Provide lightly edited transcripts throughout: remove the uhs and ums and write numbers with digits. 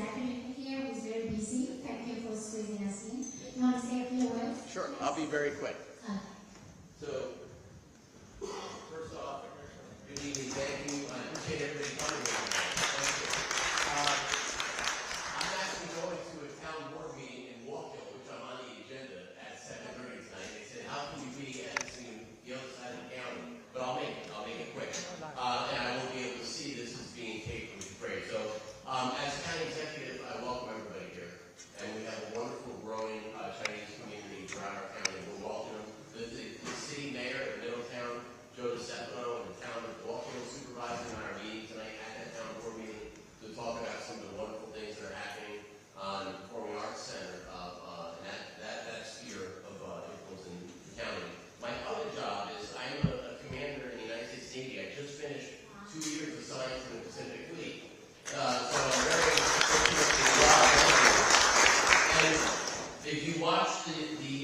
executive here who's very busy. Thank you for squeezing us in. You want to say a few words? Sure, I'll be very quick. So, first off, good evening, thank you. I appreciate everybody coming here. Thank you. I'm actually going to a town board meeting in Walkhill, which I'm on the agenda at 7:30 tonight. They said, how can you be at the other side of the county? But I'll make it quick. And I won't be able to see this as being taped, which is great. So, as county executive, I welcome everybody here. And we have a wonderful, growing Chinese community throughout our county. We're welcoming the city mayor of Middletown, Joe DeStefano, and the town of Walkhill supervising our meeting tonight at that town board meeting to talk about some of the wonderful things that are happening on the Performing Arts Center that sphere of influence in the county. My other job is I'm a commander in the United States Navy. I just finished 2 years assigned to the Pacific Fleet. So I'm very fortunate to be involved. And if you watch the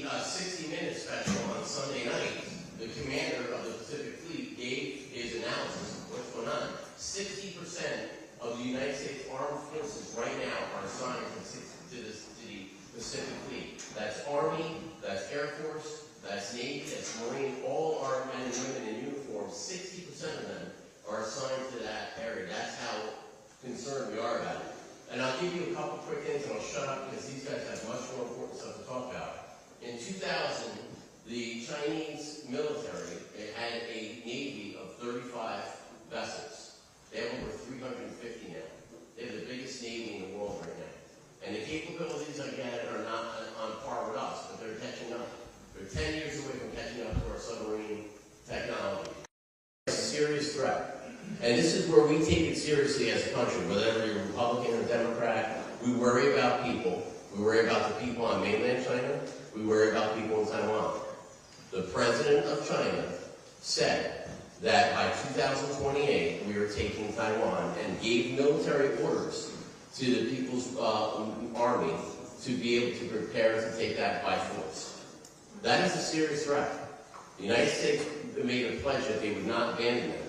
60 Minutes special on Sunday night, the commander of the Pacific Fleet gave his analysis of what's going on. 60% of the United States Armed Forces right now are assigned to the Pacific Fleet. That's Army, that's Air Force, that's Navy, that's Marine, all our men and women in uniform, 60% of them are assigned to that area. That's how concerned we are about it. And I'll give you a couple quick things and I'll shut up because these guys have much more important stuff to talk about. In 2000, the Chinese military had a navy of 35 vessels. They have over 350 now. They have the biggest navy in the world right now. And the capabilities, again, are not on par with us, but they're catching up. They're 10 years away from catching up to our submarine technology. It's a serious threat. And this is where we take it seriously as a country, whether you're Republican or Democrat. We worry about people. We worry about the people on mainland China. We worry about people in Taiwan. The president of China said that by 2028, we are taking Taiwan and gave military orders to the People's Army to be able to prepare to take that by force. That is a serious threat. The United States made a pledge that they would not abandon them.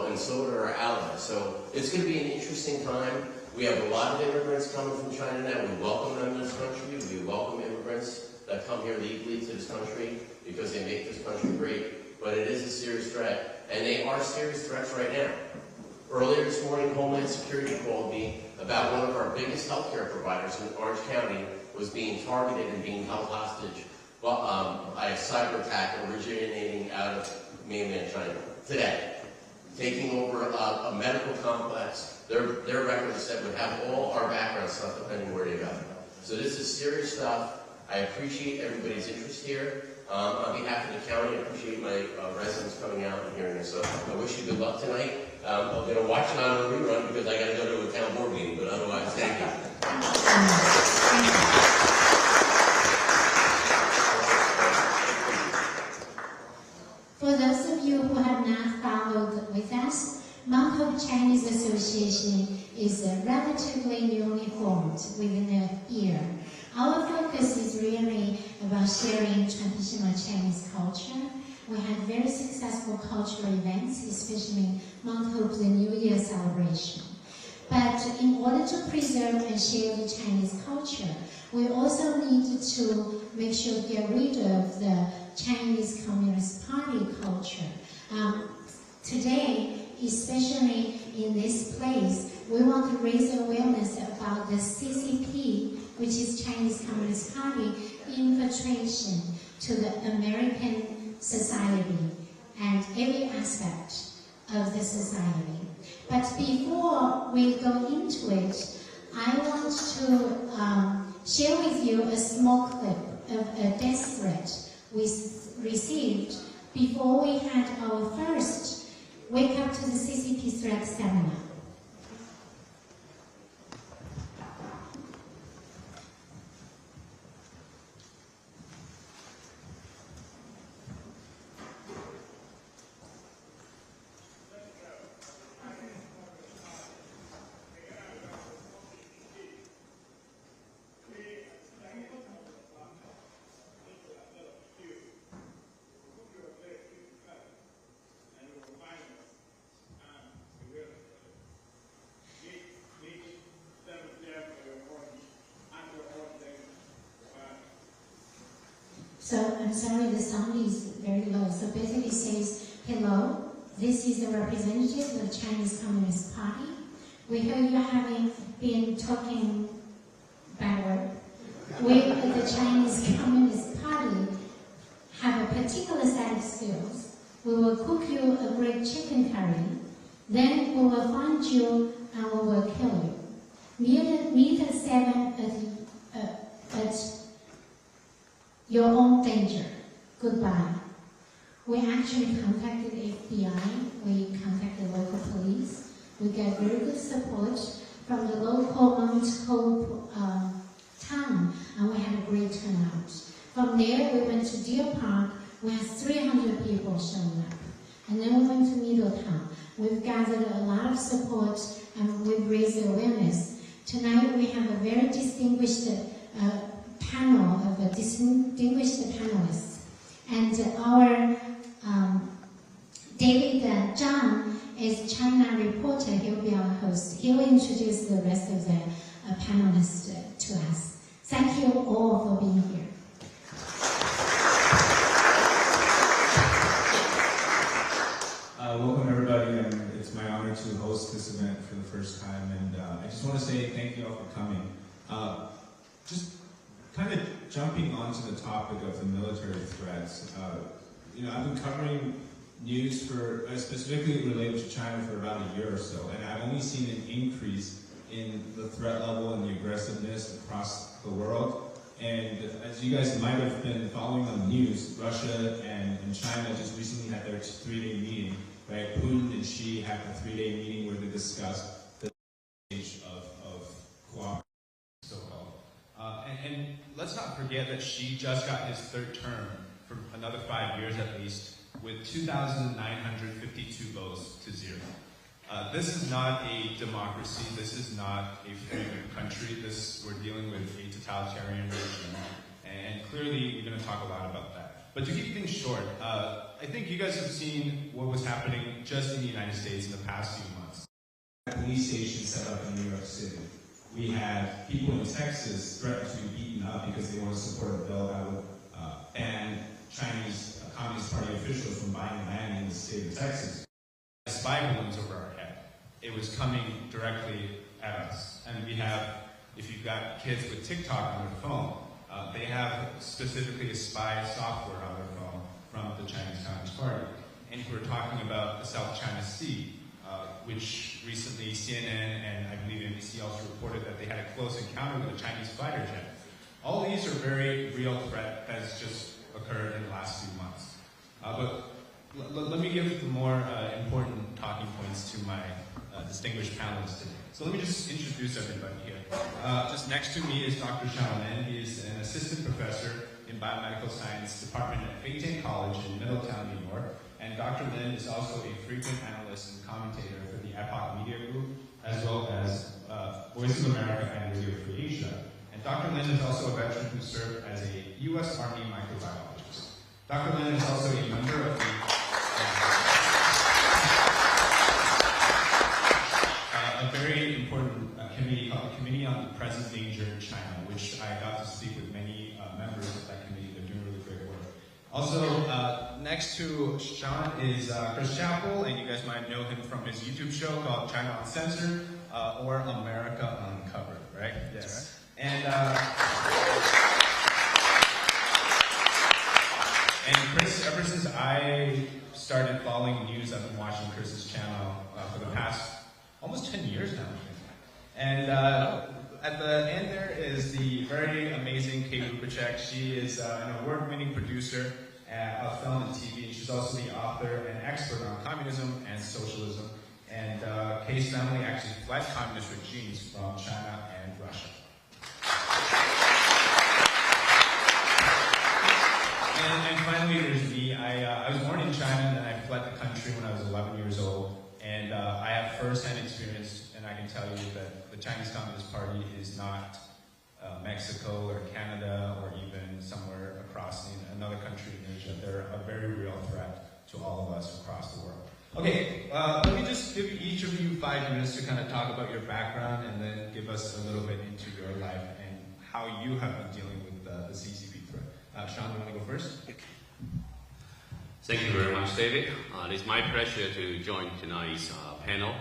And so are our allies. So it's going to be an interesting time. We have a lot of immigrants coming from China now. We welcome them in this country. We welcome immigrants that come here legally to this country because they make this country great. But it is a serious threat, and they are serious threats right now. Earlier this morning, Homeland Security called me about one of our biggest healthcare providers in Orange County was being targeted and being held hostage by a cyber attack originating out of mainland China today, taking over a medical complex. Their records said would have all our background stuff depending where they go. So this is serious stuff. I appreciate everybody's interest here. On behalf of the county, I appreciate my residents coming out and hearing this. So I wish you good luck tonight. I'm going to watch it on a rerun because I got to go to a town board meeting, but otherwise, thank you. For those of you who have not followed with us, Mount Hope Chinese Association is relatively newly formed within a year. Our focus is really about sharing traditional Chinese culture. We had very successful cultural events, especially Mount Hope's New Year celebration. But in order to preserve and share the Chinese culture, we also need to make sure to get rid of the Chinese Communist Party culture. Today, especially in this place, we want to raise awareness about the CCP, which is Chinese Communist Party, infiltration to the American society and every aspect of the society. But before we go into it, I want to share with you a small clip of a death threat we received before we had our first Wake Up to the CCP Threat seminar. So I'm sorry, the sound is very low. So basically it says, hello, this is the representative of the Chinese Communist Party. We heard you having been talking backward. We, the Chinese Communist Party, have a particular set of skills. We will cook you a great chicken curry. Then we will find you and we will kill you. Meet at 7 at your own danger. Goodbye. We actually contacted FBI. We contacted local police. We got very good support from the local Mount Hope town, and we had a great turnout. From there, we went to Deer Park. We had 300 people showing up. And then we went to Middletown. We've gathered a lot of support, and we've raised awareness. Tonight, we have a very distinguished panel of distinguished panelists. And our David Zhang is China reporter. He'll be our host. He will introduce the rest of the panelists to us. Thank you all for being here. Welcome everybody, and it's my honor to host this event for the first time. And I just want to say thank you all for coming. Just kind of jumping onto the topic of the military threats. I've been covering news for specifically related to China for about a year or so, and I've only seen an increase in the threat level and the aggressiveness across the world. And as you guys might have been following on the news, Russia and China just recently had their 3-day meeting, right? Putin and Xi had a 3-day meeting where they discussed the stage of cooperation, so-called. And let's not forget that Xi just got his third term for another 5 years at least, with 2,952 votes to 0. This is not a democracy. This is not a free country. We're dealing with a totalitarian regime, and clearly we're going to talk a lot about that. But to keep things short, I think you guys have seen what was happening just in the United States in the past few months. A police station set up in New York City. We had people in Texas threatened to be beaten up because they want to support a bill that would ban Chinese Communist Party officials from buying land in the state of Texas. Spy balloons over our head. It was coming directly at us. And we have, if you've got kids with TikTok on their phone, they have specifically a spy software on their phone from the Chinese Communist Party. And if we're talking about the South China Sea, which recently CNN and I believe NBC also reported that they had a close encounter with a Chinese fighter jet. All these are very real threat that's just occurred in the last few months. But let me give the more important talking points to my distinguished panelists today. So let me just introduce everybody here. Just next to me is Dr. Sean Lin. He is an assistant professor in biomedical science department at Feighton College in Middletown, New York. And Dr. Lin is also a frequent analyst and commentator for the Epoch Media Group, as well as Voice of America and Radio Free Asia. And Dr. Lin is also a veteran who served as a U.S. Army microbiologist. Dr. Lin is also a member of the a very important committee called the Committee on the Present Danger in China, which I got to speak with many members of that committee. They're doing really great work. Also, next to Sean is Chris Chappell, and you guys might know him from his YouTube show called China Uncensored, or America Uncovered, right? Yes. And Chris, ever since I started following news, I've been watching Chris's channel for the past almost 10 years now, I think. And at the end there is the very amazing Kay Rubacek. She is an award-winning producer of film and TV, and she's also the author and expert on communism and socialism. And Kay's family actually fled communist regimes from China and Russia. And finally, there's me. I was born in China, and then I fled the country when I was 11 years old. And I have first-hand experience, and I can tell you that the Chinese Communist Party is not Mexico or Canada or even somewhere across another country in Asia. They're a very real threat to all of us across the world. Okay, let me just give each of you 5 minutes to kind of talk about your background and then give us a little bit into your life and how you have been dealing with the CCP threat. Sean, you want to go first? Thank you very much, David. It's my pleasure to join tonight's panel.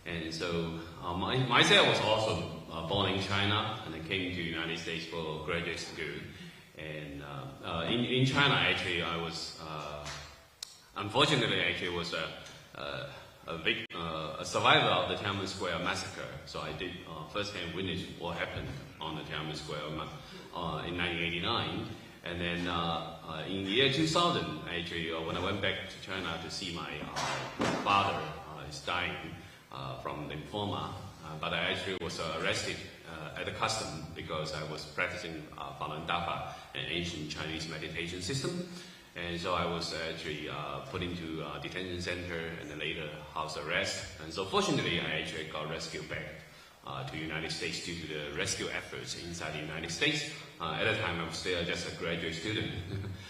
And so myself was also born in China, and I came to the United States for graduate school. And in China, actually, I was unfortunately was a survivor of the Tiananmen Square massacre. So I did firsthand witness what happened on the Tiananmen Square in 1989. And then in the year 2000, actually, when I went back to China to see my father is dying from lymphoma, but I actually was arrested at the custom because I was practicing Falun Dafa, an ancient Chinese meditation system. And so I was actually put into a detention center and then later house arrest. And so fortunately, I actually got rescued back to the United States due to the rescue efforts inside the United States. At the time, I was still just a graduate student.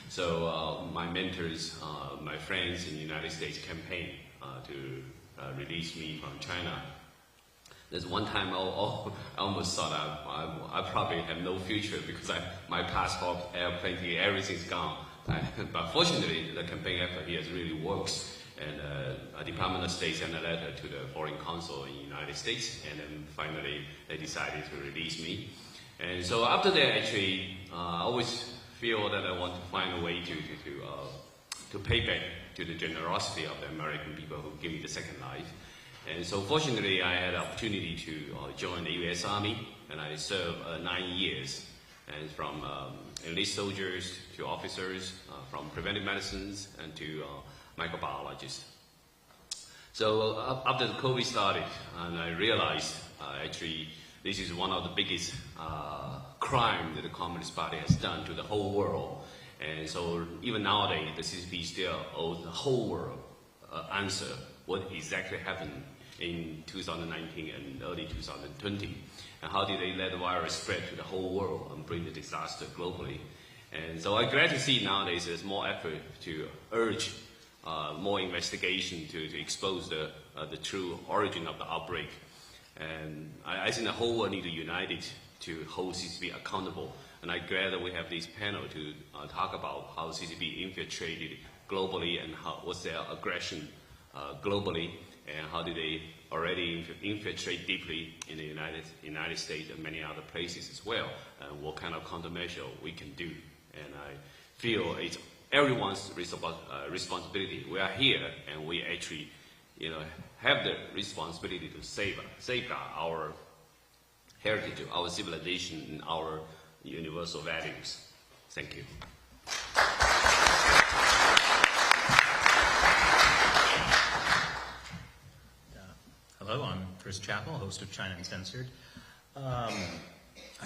So my mentors, my friends in the United States campaigned to release me from China. There's one time I almost thought I probably have no future because my passport, airplane ticket, everything's gone. But fortunately, the campaign effort here really works. And a Department of State sent a letter to the foreign consul in the United States, and then finally they decided to release me. And so after that, actually, I always feel that I want to find a way to pay back to the generosity of the American people who give me the second life. And so fortunately, I had the opportunity to join the U.S. Army, and I served 9 years. And from enlisted soldiers to officers, from preventive medicines and to microbiologists. So after the COVID started, and I realized actually this is one of the biggest crime that the Communist Party has done to the whole world. And so even nowadays, the CCP still owes the whole world answer what exactly happened in 2019 and early 2020. And how did they let the virus spread to the whole world and bring the disaster globally? And so I'm glad to see nowadays there's more effort to urge more investigation to expose the true origin of the outbreak. And I think the whole world needs to unite to hold CCP accountable. And I'm glad that we have this panel to talk about how CCP infiltrated globally and what's their aggression globally, and how did they already infiltrate deeply in the United States and many other places as well, and what kind of countermeasure we can do. And I feel it's everyone's responsibility. We are here, and we actually, have the responsibility to safeguard our heritage, our civilization, and our universal values. Thank you. Hello, I'm Chris Chappell, host of China Uncensored. I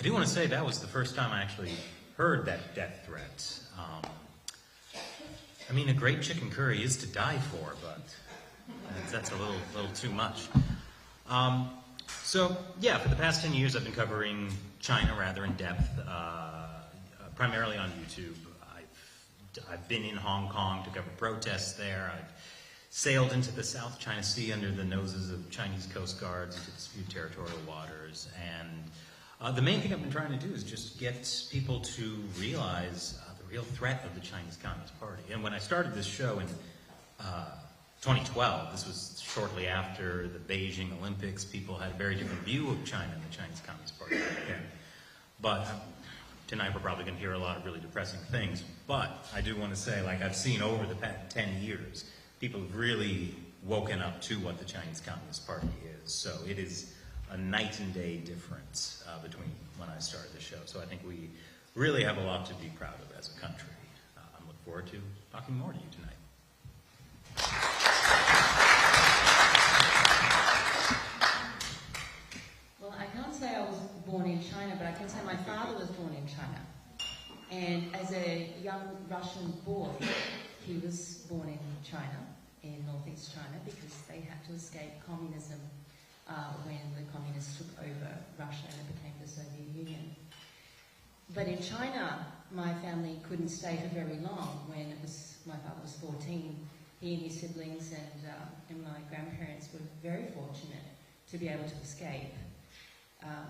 do want to say that was the first time I actually heard that death threat. I mean, a great chicken curry is to die for, but that's a little too much. So, yeah, for the past 10 years I've been covering China rather in depth, primarily on YouTube. I've been in Hong Kong to cover protests there. I've sailed into the South China Sea under the noses of Chinese coast guards into disputed territorial waters. And the main thing I've been trying to do is just get people to realize the real threat of the Chinese Communist Party. And when I started this show in 2012, this was shortly after the Beijing Olympics, people had a very different view of China and the Chinese Communist Party back then. But tonight we're probably going to hear a lot of really depressing things. But I do want to say, like I've seen over the past 10 years, people have really woken up to what the Chinese Communist Party is. So it is a night and day difference between when I started the show. So I think we really have a lot to be proud of as a country. I'm looking forward to talking more to you tonight. Well, I can't say I was born in China, but I can say my father was born in China. And as a young Russian boy, he was born in China, in northeast China, because they had to escape communism when the communists took over Russia and it became the Soviet Union. But in China, my family couldn't stay for very long. When my father was 14, he and his siblings and my grandparents were very fortunate to be able to escape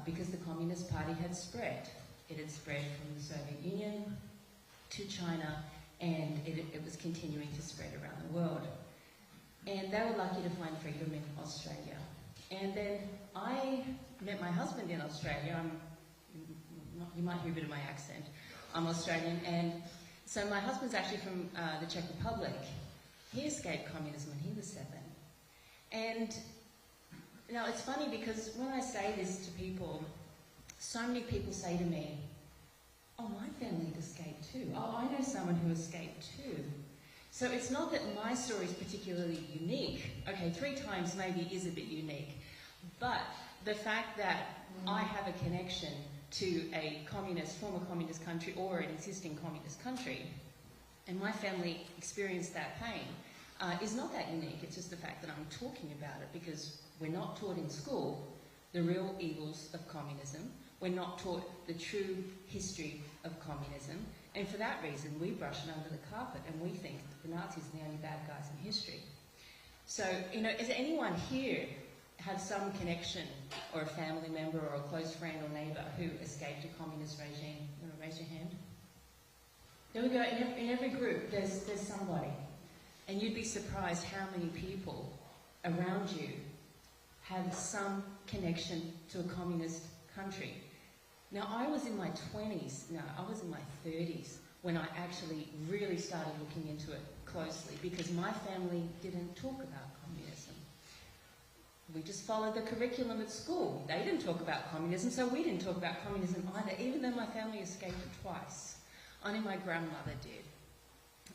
because the Communist Party had spread. It had spread from the Soviet Union to China, and it was continuing to spread around the world. And they were lucky to find freedom in Australia. And then I met my husband in Australia. You might hear a bit of my accent. I'm Australian, and so my husband's actually from the Czech Republic. He escaped communism when he was 7. And now it's funny because when I say this to people, so many people say to me, oh, my family had escaped too. Oh, I know someone who escaped too. So it's not that my story is particularly unique. Okay, 3 times maybe is a bit unique. But the fact that I have a connection to a former communist country or an existing communist country, and my family experienced that pain, is not that unique. It's just the fact that I'm talking about it because we're not taught in school the real evils of communism. We're not taught the true history of communism. And for that reason, we brush it under the carpet and we think that the Nazis are the only bad guys in history. So, you know, does anyone here have some connection or a family member or a close friend or neighbour who escaped a communist regime? You want to raise your hand? There we go. In every group, there's somebody. And you'd be surprised how many people around you have some connection to a communist country. Now, I was in my 20s, no, I was in my 30s when I actually really started looking into it closely because my family didn't talk about communism. We just followed the curriculum at school. They didn't talk about communism, so we didn't talk about communism either, even though my family escaped it twice. Only my grandmother did.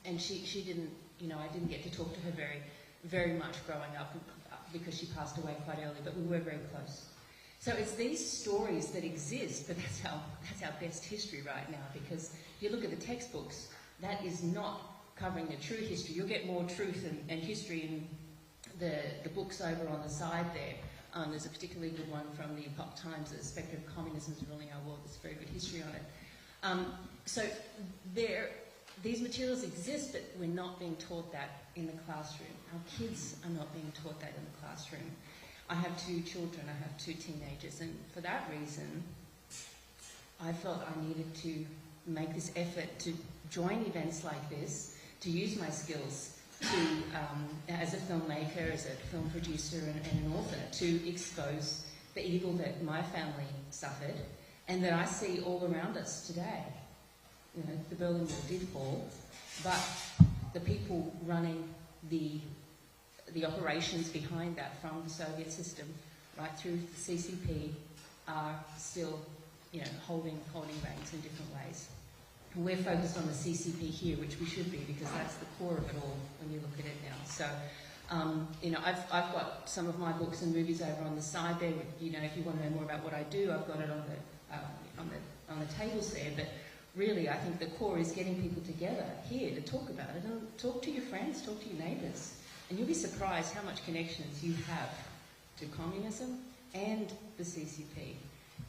And she didn't, you know, I didn't get to talk to her very much growing up because she passed away quite early, but we were very close. So it's these stories that exist, but that's our best history right now, because if you look at the textbooks, that is not covering the true history. You'll get more truth and history in the books over on the side there. There's a particularly good one from the Epoch Times, The Spectre of Communism is Ruling Our World. There's very good history on it. So these materials exist, but we're not being taught that in the classroom. Our kids are not being taught that in the classroom. I have 2 children, I have 2 teenagers, and for that reason, I felt I needed to make this effort to join events like this, to use my skills to, as a filmmaker, as a film producer and an author, to expose the evil that my family suffered and that I see all around us today. You know, the Berlin Wall did fall, but the people running the operations behind that, from the Soviet system right through the CCP, are still, you know, holding reins in different ways. And we're focused on the CCP here, which we should be, because that's the core of it all when you look at it now. So, you know, I've got some of my books and movies over on the side there. You know, if you want to know more about what I do, I've got it on the tables there. But really, I think the core is getting people together here to talk about it, and talk to your friends, talk to your neighbours. And you'll be surprised how much connections you have to communism and the CCP.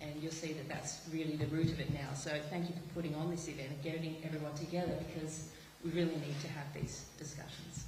And you'll see that that's really the root of it now. So thank you for putting on this event and getting everyone together, because we really need to have these discussions.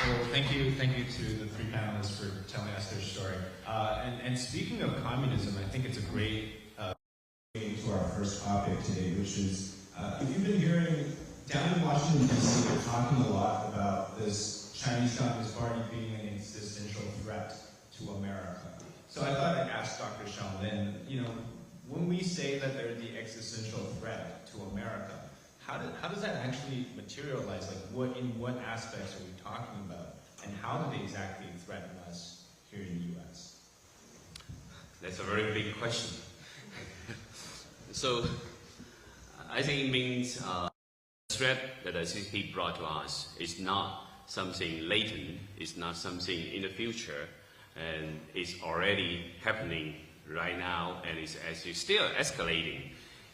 Well, thank you to the 3 panelists for telling us their story. And speaking of communism, I think it's a great to our first topic today, which is, if you've been hearing down in Washington, D.C., they're talking a lot about this Chinese Communist Party being an existential threat to America. So I thought I'd ask Dr. Sean Lin, you know, when we say that they're the existential threat to America, how does that actually materialize? Like, in what aspects are we talking about? And how do they exactly threaten us here in the U.S.? That's a very big question. So, I think it means the threat that the CCP brought to us is not something latent, it's not something in the future, and it's already happening right now, and it's actually still escalating.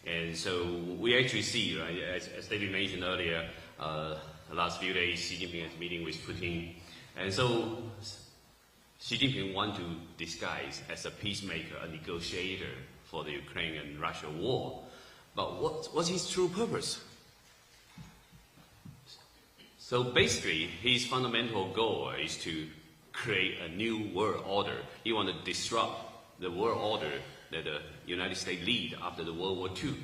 And so we actually see, right, as David mentioned earlier, the last few days Xi Jinping has meeting with Putin, and so Xi Jinping wants to disguise as a peacemaker, a negotiator for the Ukraine and Russia war. But what's his true purpose? So basically, his fundamental goal is to create a new world order. He wants to disrupt the world order that the United States lead after the World War II.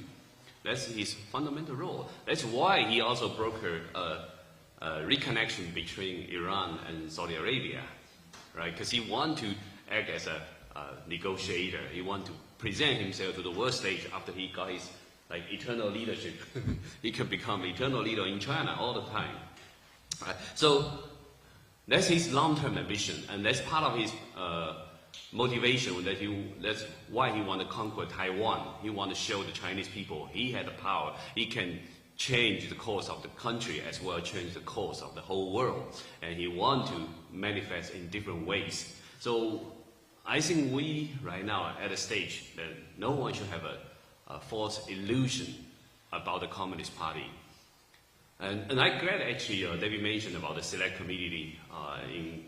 That's his fundamental role. That's why he also brokered a reconnection between Iran and Saudi Arabia, right? Because he wanted to act as a negotiator. He wanted to present himself to the world stage after he got his eternal leadership. He could become eternal leader in China all the time. Right? So that's his long-term ambition, and that's part of his motivation. That's why he wanted to conquer Taiwan. He wanted to show the Chinese people he had the power. He can change the course of the country as well as change the course of the whole world. And he wanted to manifest in different ways. So I think we right now are at a stage that no one should have a false illusion about the Communist Party. And I'm glad actually David mentioned about the select committee in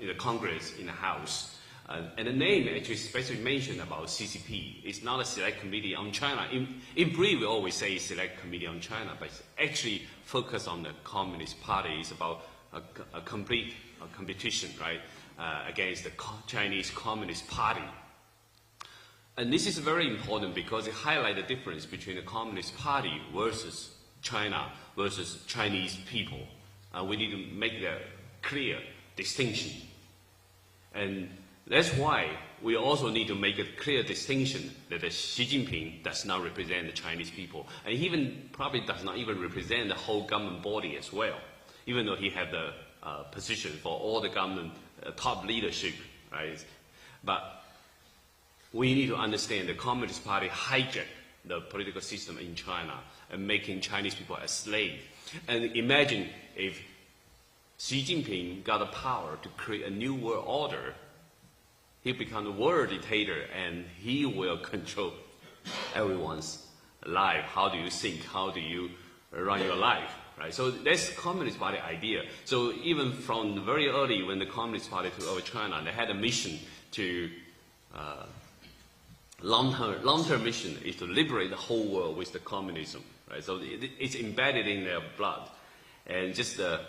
the Congress, in the House. And the name actually specifically mentioned about CCP. It's not a select committee on China. In brief, we always say select committee on China, but it's actually focused on the Communist Party. It's about a complete competition, right, against the Chinese Communist Party. And this is very important because it highlights the difference between the Communist Party versus China versus Chinese people. We need to make that clear distinction. And that's why we also need to make a clear distinction that Xi Jinping does not represent the Chinese people. And he even probably does not even represent the whole government body as well, even though he had the position for all the government top leadership, right? But we need to understand the Communist Party hijacked the political system in China and making Chinese people as slaves. And imagine if Xi Jinping got the power to create a new world order, he become the world dictator and he will control everyone's life. How do you think? How do you run your life? Right? So that's Communist Party idea. So even from very early when the Communist Party took over China, they had a mission to long-term mission is to liberate the whole world with the communism. Right? So it's embedded in their blood, and just the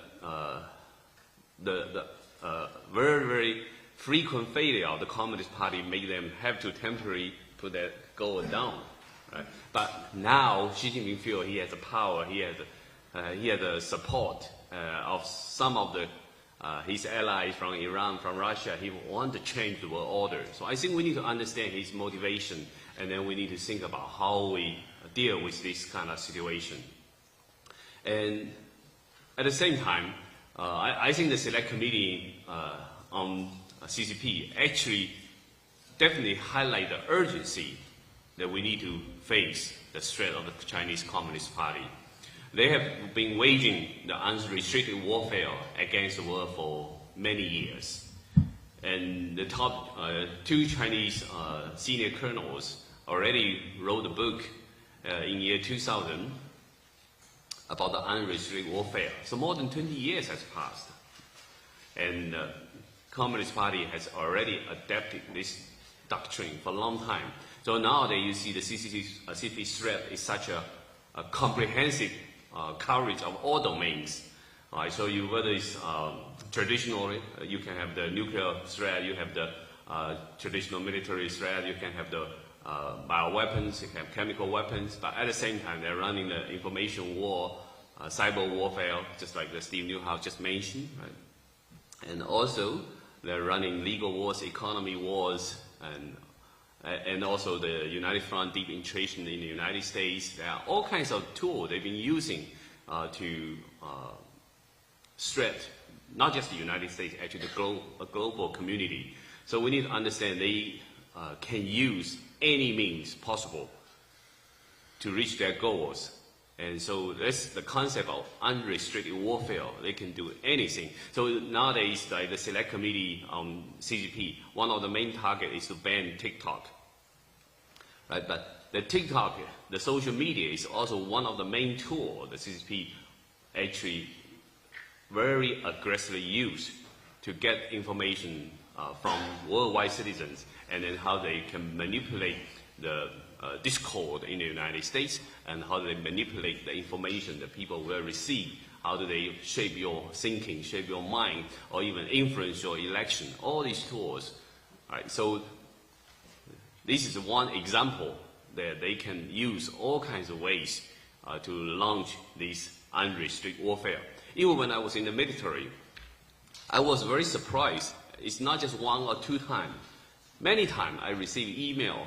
very, very frequent failure of the Communist Party made them have to temporarily put that goal down. Right? But now Xi Jinping feels he has the power, he has the support of some of his allies from Iran, from Russia. He wants to change the world order. So I think we need to understand his motivation, and then we need to think about how we deal with this kind of situation. And at the same time, I think the Select Committee on CCP actually definitely highlight the urgency that we need to face the threat of the Chinese Communist Party. They have been waging the unrestricted warfare against the world for many years. And the top two Chinese senior colonels already wrote a book in year 2000 about the unrestricted warfare. So more than 20 years has passed. And the Communist Party has already adapted this doctrine for a long time. So nowadays you see the CCP threat is such a comprehensive coverage of all domains. So whether it's traditional, you can have the nuclear threat, you have the traditional military threat, you can have the bioweapons, you can have chemical weapons, but at the same time they're running the information war, cyber warfare, just like the Steve Newhouse just mentioned, right? And also they're running legal wars, economy wars, and also the United Front deep infiltration in the United States. There are all kinds of tools they've been using to threat not just the United States, actually the global community. So we need to understand they can use any means possible to reach their goals. And so that's the concept of unrestricted warfare. They can do anything. So nowadays, like the Select Committee on CCP, one of the main targets is to ban TikTok. Right? But the TikTok, the social media, is also one of the main tools the CCP actually very aggressively use to get information from worldwide citizens, and then how they can manipulate the discord in the United States, and how they manipulate the information that people will receive. How do they shape your thinking, shape your mind, or even influence your election? All these tools Right? So this is one example that they can use all kinds of ways to launch this unrestricted warfare. Even when I was in the military, I was very surprised. It's not just one or two times. Many times I received email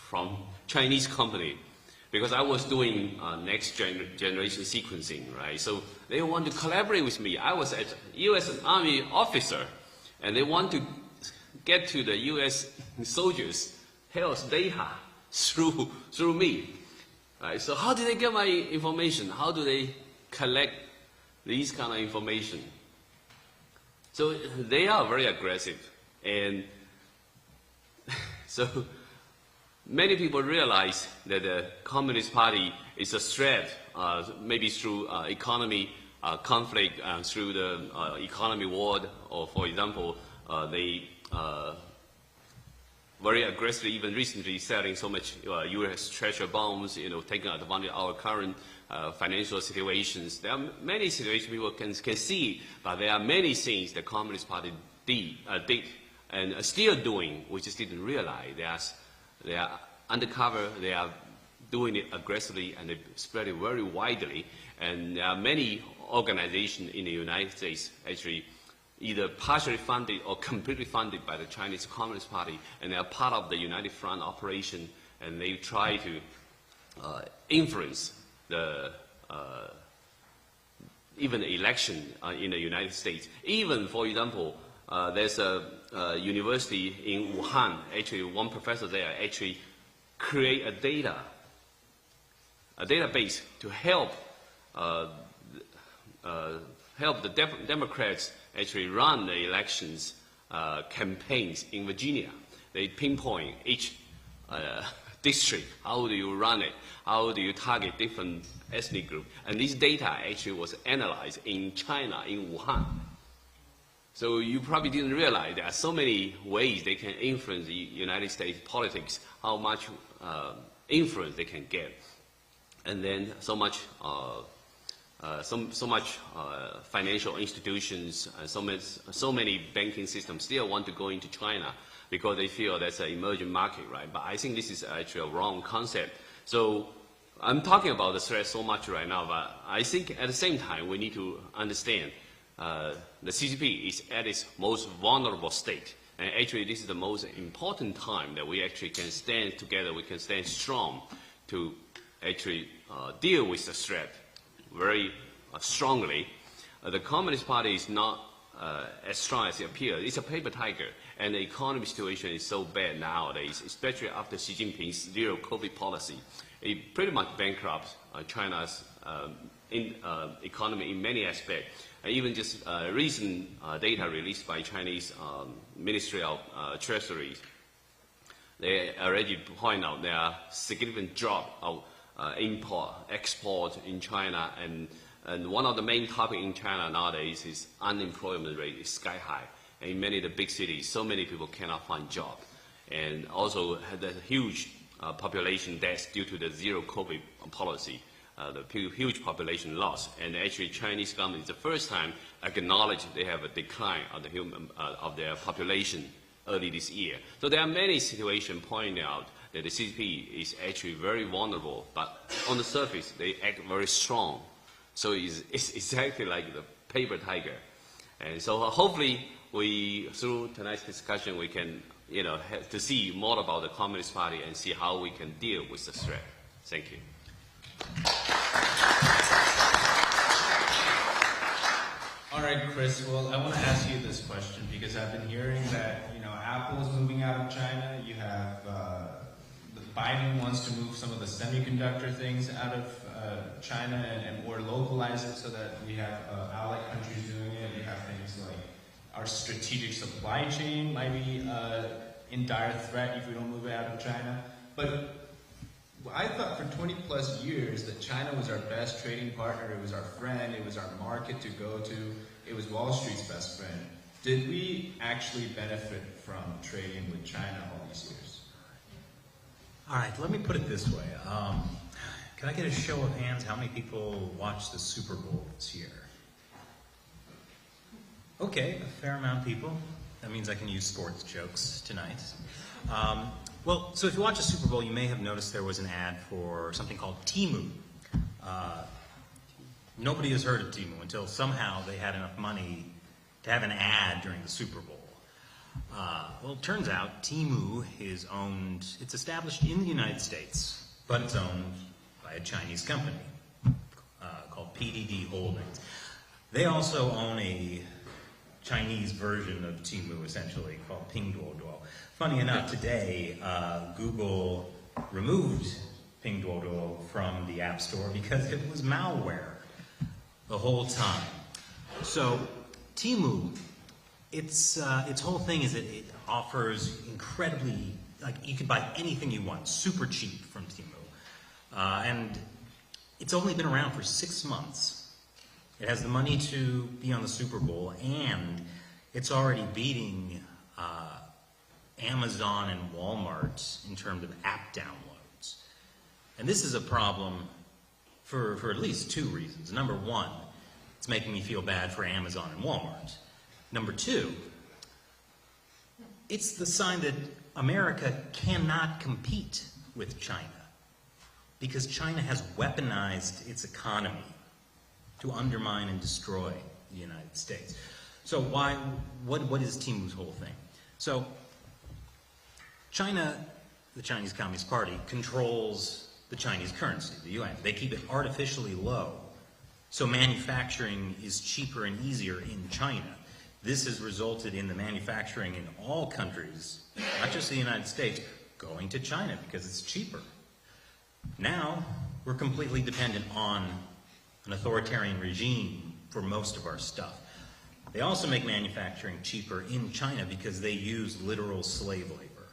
from Chinese company because I was doing next generation sequencing, right? So they want to collaborate with me. I was a U.S. Army officer, and they want to get to the U.S. soldiers' health data through me. Right? So how do they get my information? How do they collect these kind of information? So they are very aggressive, and so many people realize that the Communist Party is a threat, maybe through economy conflict, through the economy war, or for example, they very aggressively, even recently, selling so much U.S. treasury bonds, taking advantage of our current financial situations. There are many situations people can see, but there are many things the Communist Party did and are still doing, we just didn't realize. They are undercover, they are doing it aggressively, and they spread it very widely. And there are many organizations in the United States actually either partially funded or completely funded by the Chinese Communist Party, and they are part of the United Front operation, and they try to influence the even the election in the United States. Even, for example, there's a university in Wuhan, actually one professor there actually create a database to help the Democrats actually run the elections campaigns in Virginia. They pinpoint each district. How do you run it? How do you target different ethnic groups? And this data actually was analyzed in China, in Wuhan. So you probably didn't realize there are so many ways they can influence the United States politics, how much influence they can get. And then so much financial institutions, so many banking systems still want to go into China because they feel that's an emerging market, right? But I think this is actually a wrong concept. So I'm talking about the threat so much right now, but I think at the same time we need to understand the CCP is at its most vulnerable state. And actually this is the most important time that we actually can stand together, we can stand strong to actually deal with the threat very strongly. The Communist Party is not as strong as it appears. It's a paper tiger, and the economy situation is so bad nowadays, especially after Xi Jinping's zero COVID policy. It pretty much bankrupts China's economy in many aspects. Even just recent data released by Chinese Ministry of Treasury, they already point out there are significant drop of import, export in China, and one of the main topics in China nowadays is unemployment rate is sky high. In many of the big cities, so many people cannot find job, and also had a huge population deaths due to the zero COVID policy, the huge population loss. And actually, Chinese government is the first time acknowledged they have a decline of the of their population early this year. So there are many situations pointing out that the CCP is actually very vulnerable, but on the surface, they act very strong. So it's exactly like the paper tiger. And so hopefully, through tonight's discussion, we can, have to see more about the Communist Party and see how we can deal with the threat. Thank you. All right, Chris. Well, I want to ask you this question because I've been hearing that, Apple is moving out of China. You have Biden wants to move some of the semiconductor things out of China and or localize it so that we have allied countries doing it. You have things like our strategic supply chain might be in dire threat if we don't move it out of China. But I thought for 20 plus years that China was our best trading partner, it was our friend, it was our market to go to, it was Wall Street's best friend. Did we actually benefit from trading with China all these years? All right, let me put it this way. Can I get a show of hands? How many people watch the Super Bowl this year? Okay, a fair amount of people. That means I can use sports jokes tonight. Well, so if you watch the Super Bowl, you may have noticed there was an ad for something called Temu. Nobody has heard of Temu until somehow they had enough money to have an ad during the Super Bowl. Well, it turns out Temu is owned, it's established in the United States, but it's owned by a Chinese company called PDD Holdings. They also own a Chinese version of Temu, essentially, called Pinduoduo. Funny enough, today, Google removed Pinduoduo from the App Store because it was malware the whole time. So, Temu, its whole thing is that it offers incredibly, like, you can buy anything you want, super cheap from Temu. And it's only been around for 6 months. It has the money to be on the Super Bowl, and it's already beating Amazon and Walmart in terms of app downloads. And this is a problem for at least 2 reasons. Number one, it's making me feel bad for Amazon and Walmart. Number two, it's the sign that America cannot compete with China because China has weaponized its economy to undermine and destroy the United States. So what is Temu's whole thing? So China, the Chinese Communist Party, controls the Chinese currency, the yuan. They keep it artificially low, so manufacturing is cheaper and easier in China. This has resulted in the manufacturing in all countries, not just the United States, going to China because it's cheaper. Now, we're completely dependent on an authoritarian regime for most of our stuff. They also make manufacturing cheaper in China because they use literal slave labor.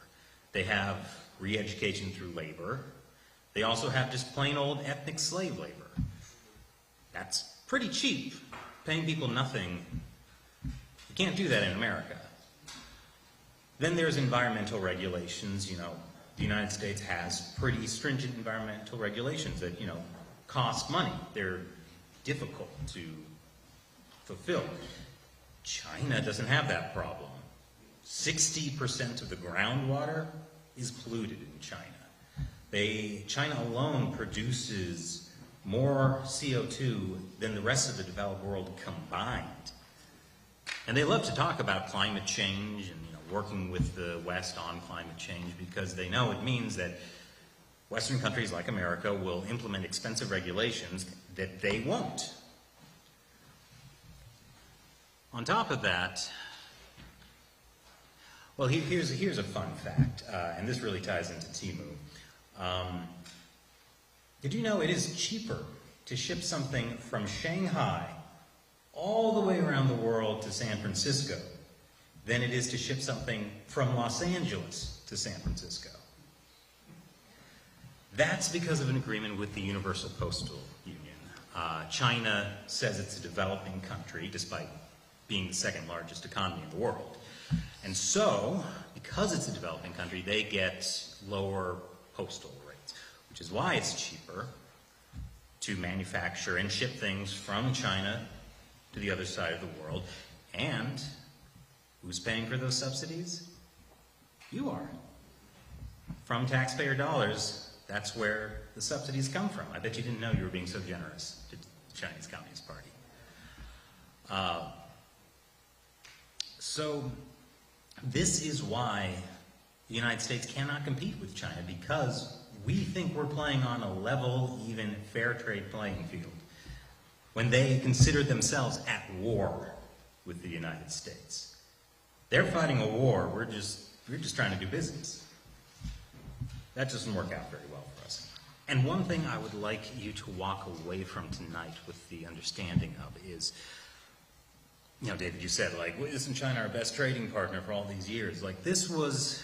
They have re-education through labor. They also have just plain old ethnic slave labor. That's pretty cheap, paying people nothing. You can't do that in America. Then there's environmental regulations. You know, the United States has pretty stringent environmental regulations that, you know, cost money. They're difficult to fulfill. China doesn't have that problem. 60% of the groundwater is polluted in China. China alone produces more CO2 than the rest of the developed world combined. And they love to talk about climate change and, you know, working with the West on climate change because they know it means that Western countries like America will implement expensive regulations that they won't. On top of that, well, here's a fun fact, and this really ties into Temu. Did you know it is cheaper to ship something from Shanghai all the way around the world to San Francisco than it is to ship something from Los Angeles to San Francisco? That's because of an agreement with the Universal Postal Union. China says it's a developing country, despite being the second largest economy in the world. And so, because it's a developing country, they get lower postal rates, which is why it's cheaper to manufacture and ship things from China to the other side of the world. And who's paying for those subsidies? You are. From taxpayer dollars, that's where the subsidies come from. I bet you didn't know you were being so generous to the Chinese Communist Party. So this is why the United States cannot compete with China, because we think we're playing on a level, even fair trade playing field, when they consider themselves at war with the United States. They're fighting a war, we're just trying to do business. That doesn't work out very well for us. And one thing I would like you to walk away from tonight with the understanding of is, you know, David, you said, like, well, isn't China our best trading partner for all these years? Like, this was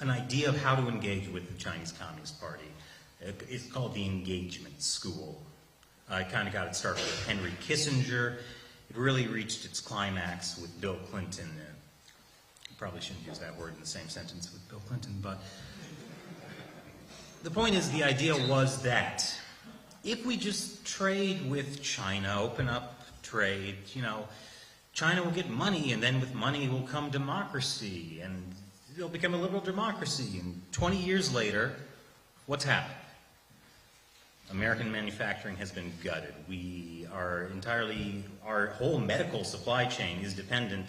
an idea of how to engage with the Chinese Communist Party. It's called the Engagement School. It kind of got its start with Henry Kissinger. It really reached its climax with Bill Clinton. Probably shouldn't use that word in the same sentence with Bill Clinton, but the point is, the idea was that if we just trade with China, open up trade, you know, China will get money, and then with money will come democracy, and it'll become a liberal democracy. And 20 years later, what's happened? American manufacturing has been gutted. Our whole medical supply chain is dependent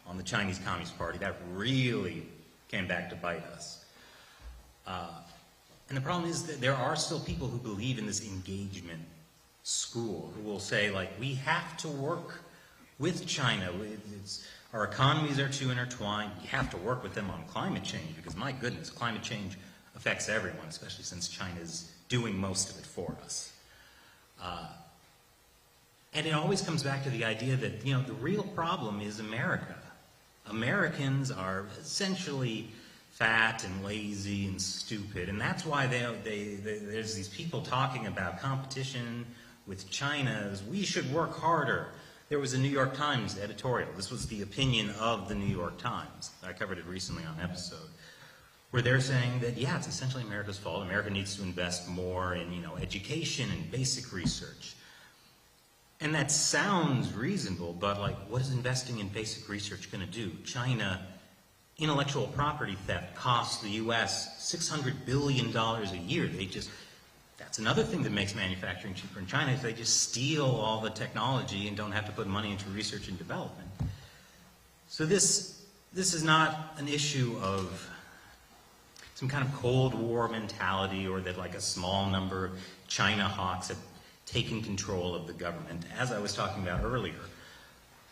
on the Chinese Communist Party. That really came back to bite us. And the problem is that there are still people who believe in this engagement school, who will say, like, we have to work with China. Our economies are too intertwined. You have to work with them on climate change, because my goodness, climate change affects everyone, especially since China is doing most of it for us. And it always comes back to the idea that, you know, the real problem is America. Americans are essentially fat and lazy and stupid, and that's why there's these people talking about competition with China. We should work harder. There was a New York Times editorial. This was the opinion of the New York Times. I covered it recently on an episode, where they're saying that, yeah, it's essentially America's fault. America needs to invest more in, you know, education and basic research. And that sounds reasonable, but, like, what is investing in basic research going to do? China, intellectual property theft costs the U.S. $600 billion a year. That's another thing that makes manufacturing cheaper in China, is they just steal all the technology and don't have to put money into research and development. So this is not an issue of some kind of Cold War mentality, or that, like, a small number of China hawks have taken control of the government. As I was talking about earlier,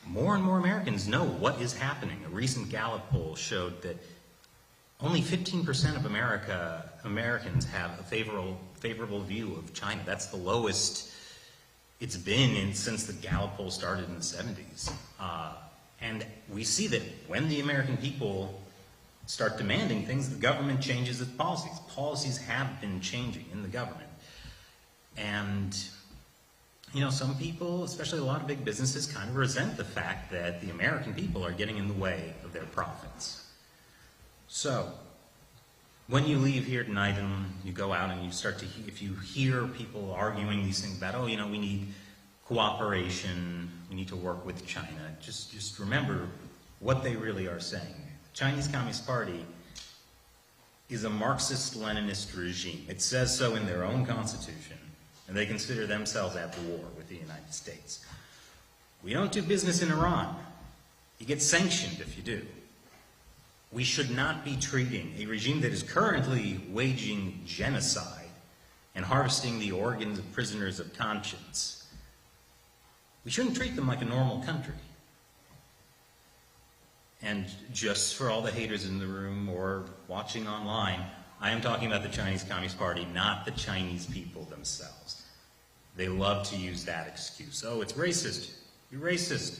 more and more Americans know what is happening. A recent Gallup poll showed that only 15% of Americans have a favorable view of China. That's the lowest it's been since the Gallup poll started in the 70s. And we see that when the American people start demanding things, the government changes its policies. Policies have been changing in the government. And, you know, some people, especially a lot of big businesses, kind of resent the fact that the American people are getting in the way of their profits. So, when you leave here tonight and you go out and you start to, if you hear people arguing these things about, oh, you know, we need cooperation, we need to work with China, just remember what they really are saying. The Chinese Communist Party is a Marxist-Leninist regime. It says so in their own constitution, and they consider themselves at war with the United States. We don't do business in Iran. You get sanctioned if you do. We should not be treating a regime that is currently waging genocide and harvesting the organs of prisoners of conscience. We shouldn't treat them like a normal country. And just for all the haters in the room or watching online, I am talking about the Chinese Communist Party, not the Chinese people themselves. They love to use that excuse. Oh, it's racist. You're racist.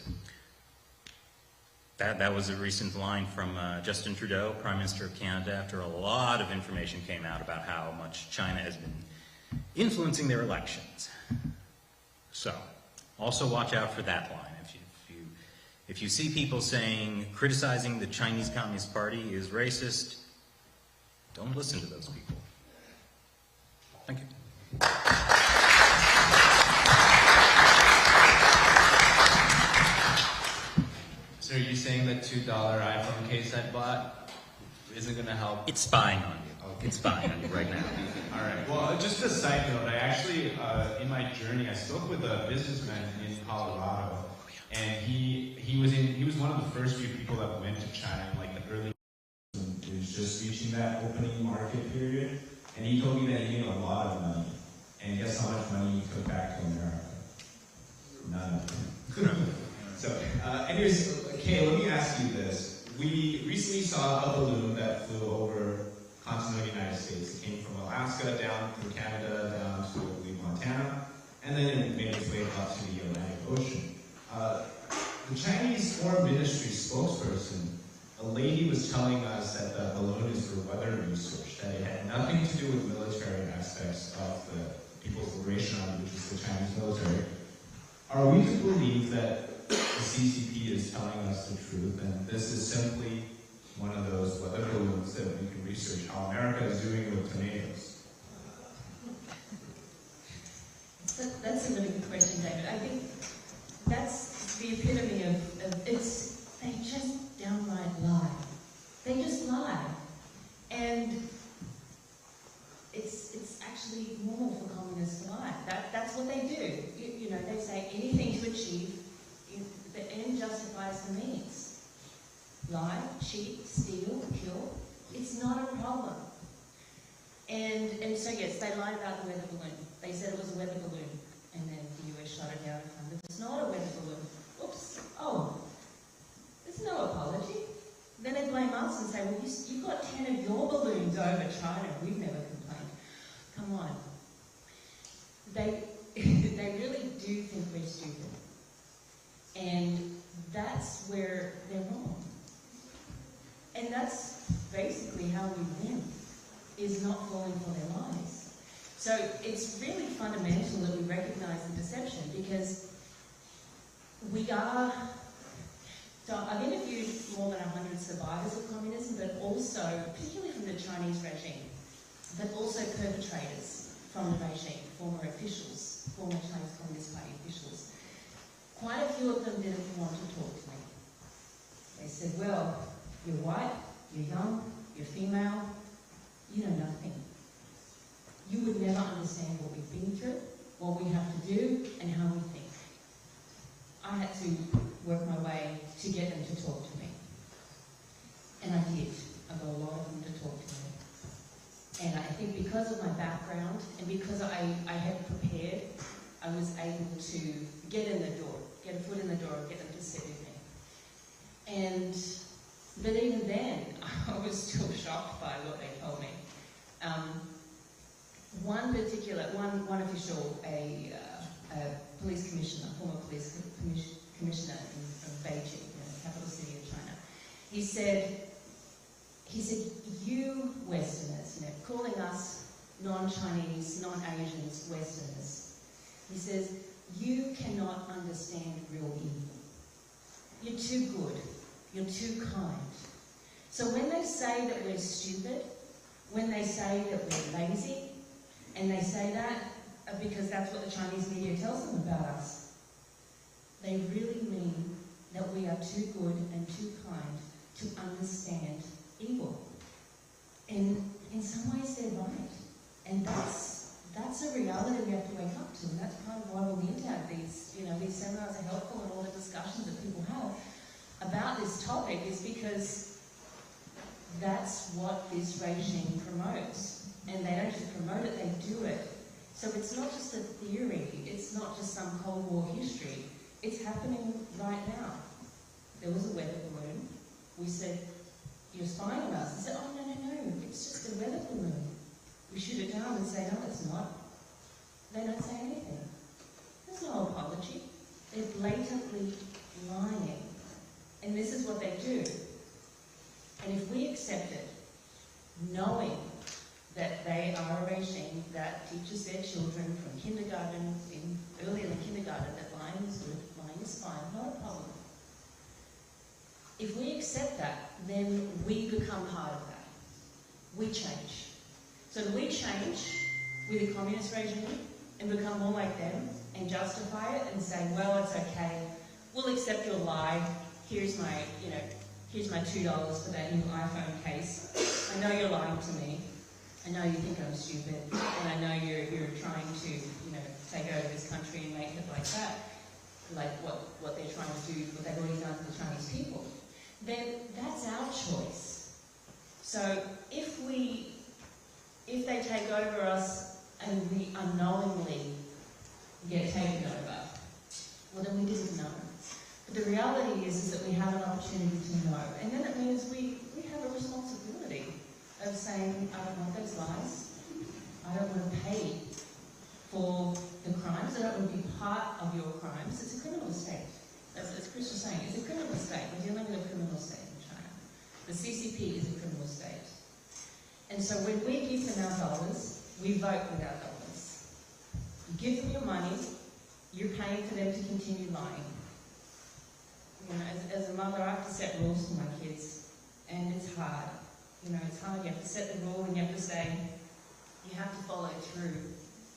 That was a recent line from Justin Trudeau, Prime Minister of Canada, after a lot of information came out about how much China has been influencing their elections. So, also watch out for that line. If you see people criticizing the Chinese Communist Party is racist, don't listen to those people. Thank you. So are you saying that $2 iPhone case I bought isn't going to help? It's spying on you. Okay. It's spying on you right now. All right. Well, just a side note, I actually, in my journey, I spoke with a businessman in Colorado, and he was one of the first few people that went to China in, like, the early. It was just reaching that opening market period, and he told me that he made a lot of money. And guess how much money he took back to America? None. So, anyways, Kay, let me ask you this. We recently saw a balloon that flew over continental United States. It came from Alaska down through Canada, down to, I believe, Montana, and then it made its way up to the Atlantic Ocean. The Chinese Foreign Ministry spokesperson, a lady, was telling us that the balloon is for weather research, that it had nothing to do with military aspects of the People's Liberation Army, which is the Chinese military. Are we to believe that the CCP is telling us the truth, and this is simply one of those weather balloons that we can research how America is doing with tornadoes? That's a really good question, David. I think that's the epitome of it's, they just downright lie. They just lie. And it's actually normal for communists to lie. That's what they do. You know, they say anything to achieve, the end justifies the means. Lie, cheat, steal, kill. It's not a problem. And so yes, they lied about the weather balloon. They said it was a weather balloon, and then the US shot it down and found it's not a weather balloon. Oops. Oh, there's no apology. Then they blame us and say, well, you've got 10 of your balloons over China. We've never complained. Come on. They really do think we're stupid. And that's where they're wrong. And that's basically how we win, is not falling for their lies. So it's really fundamental that we recognize the deception, because we are... So I've interviewed more than 100 survivors of communism, but also, particularly from the Chinese regime, but also perpetrators from the regime, former officials, former Chinese Communist Party officials. Quite a few of them didn't want to talk to me. They said, well, you're white, you're young, you're female, you know nothing. You would never understand what we've been through, what we have to do, and how we think. I had to work my way to get them to talk to me. And I did. I got a lot of them to talk to me. And I think because of my background, and because I had prepared, I was able to get in the door, get a foot in the door, and get them to sit with me. But even then, I was still shocked by what they told me. One official, a police commissioner, former police commissioner in Beijing, the capital city of China, he said, you Westerners, calling us non-Chinese, non-Asians Westerners, he says, you cannot understand real evil. You're too good. You're too kind. So when they say that we're stupid, when they say that we're lazy, and they say that because that's what the Chinese media tells them about us, they really mean that we are too good and too kind to understand evil. And in some ways they're right. And that's a reality we have to wake up to, and that's part of why we need to have these, these seminars are helpful, and all the discussions that people have about this topic is because that's what this regime promotes. And they don't just promote it, they do it. So it's not just a theory, it's not just some Cold War history, it's happening right now. There was a weather balloon. We said, you're spying on us. They said, oh, no, it's just a weather balloon. We shoot it down and say, no, it's not. They don't say anything. There's no apology. They're blatantly lying. And this is what they do. And if we accept it, knowing that they are a regime that teaches their children from kindergarten, early in the kindergarten, that lying is good, lying is fine, not a problem. If we accept that, then we become part of that. We change. So we change with the communist regime and become more like them and justify it and say, well, it's okay, we'll accept your lie, here's my $2 for that new iPhone case. I know you're lying to me. I know you think I'm stupid, and I know you're trying to, take over this country and make it like that, like what they're trying to do, what they've already done to the Chinese people. Then that's our choice. So if they take over us and we unknowingly get taken over, well then we didn't know. But the reality is that we have an opportunity to know, and then it means we have a responsibility of saying, I don't want those lies, I don't want to pay for the crimes, I don't want to be part of your crimes. It's a criminal state. As Chris was saying, it's a criminal state. We're dealing with a criminal state in China. The CCP is a criminal state. And so when we give them our dollars, we vote with our dollars. You give them your money, you're paying for them to continue lying. As a mother, I have to set rules for my kids, and it's hard. It's hard. You have to set the rule, and you have to say, you have to follow through.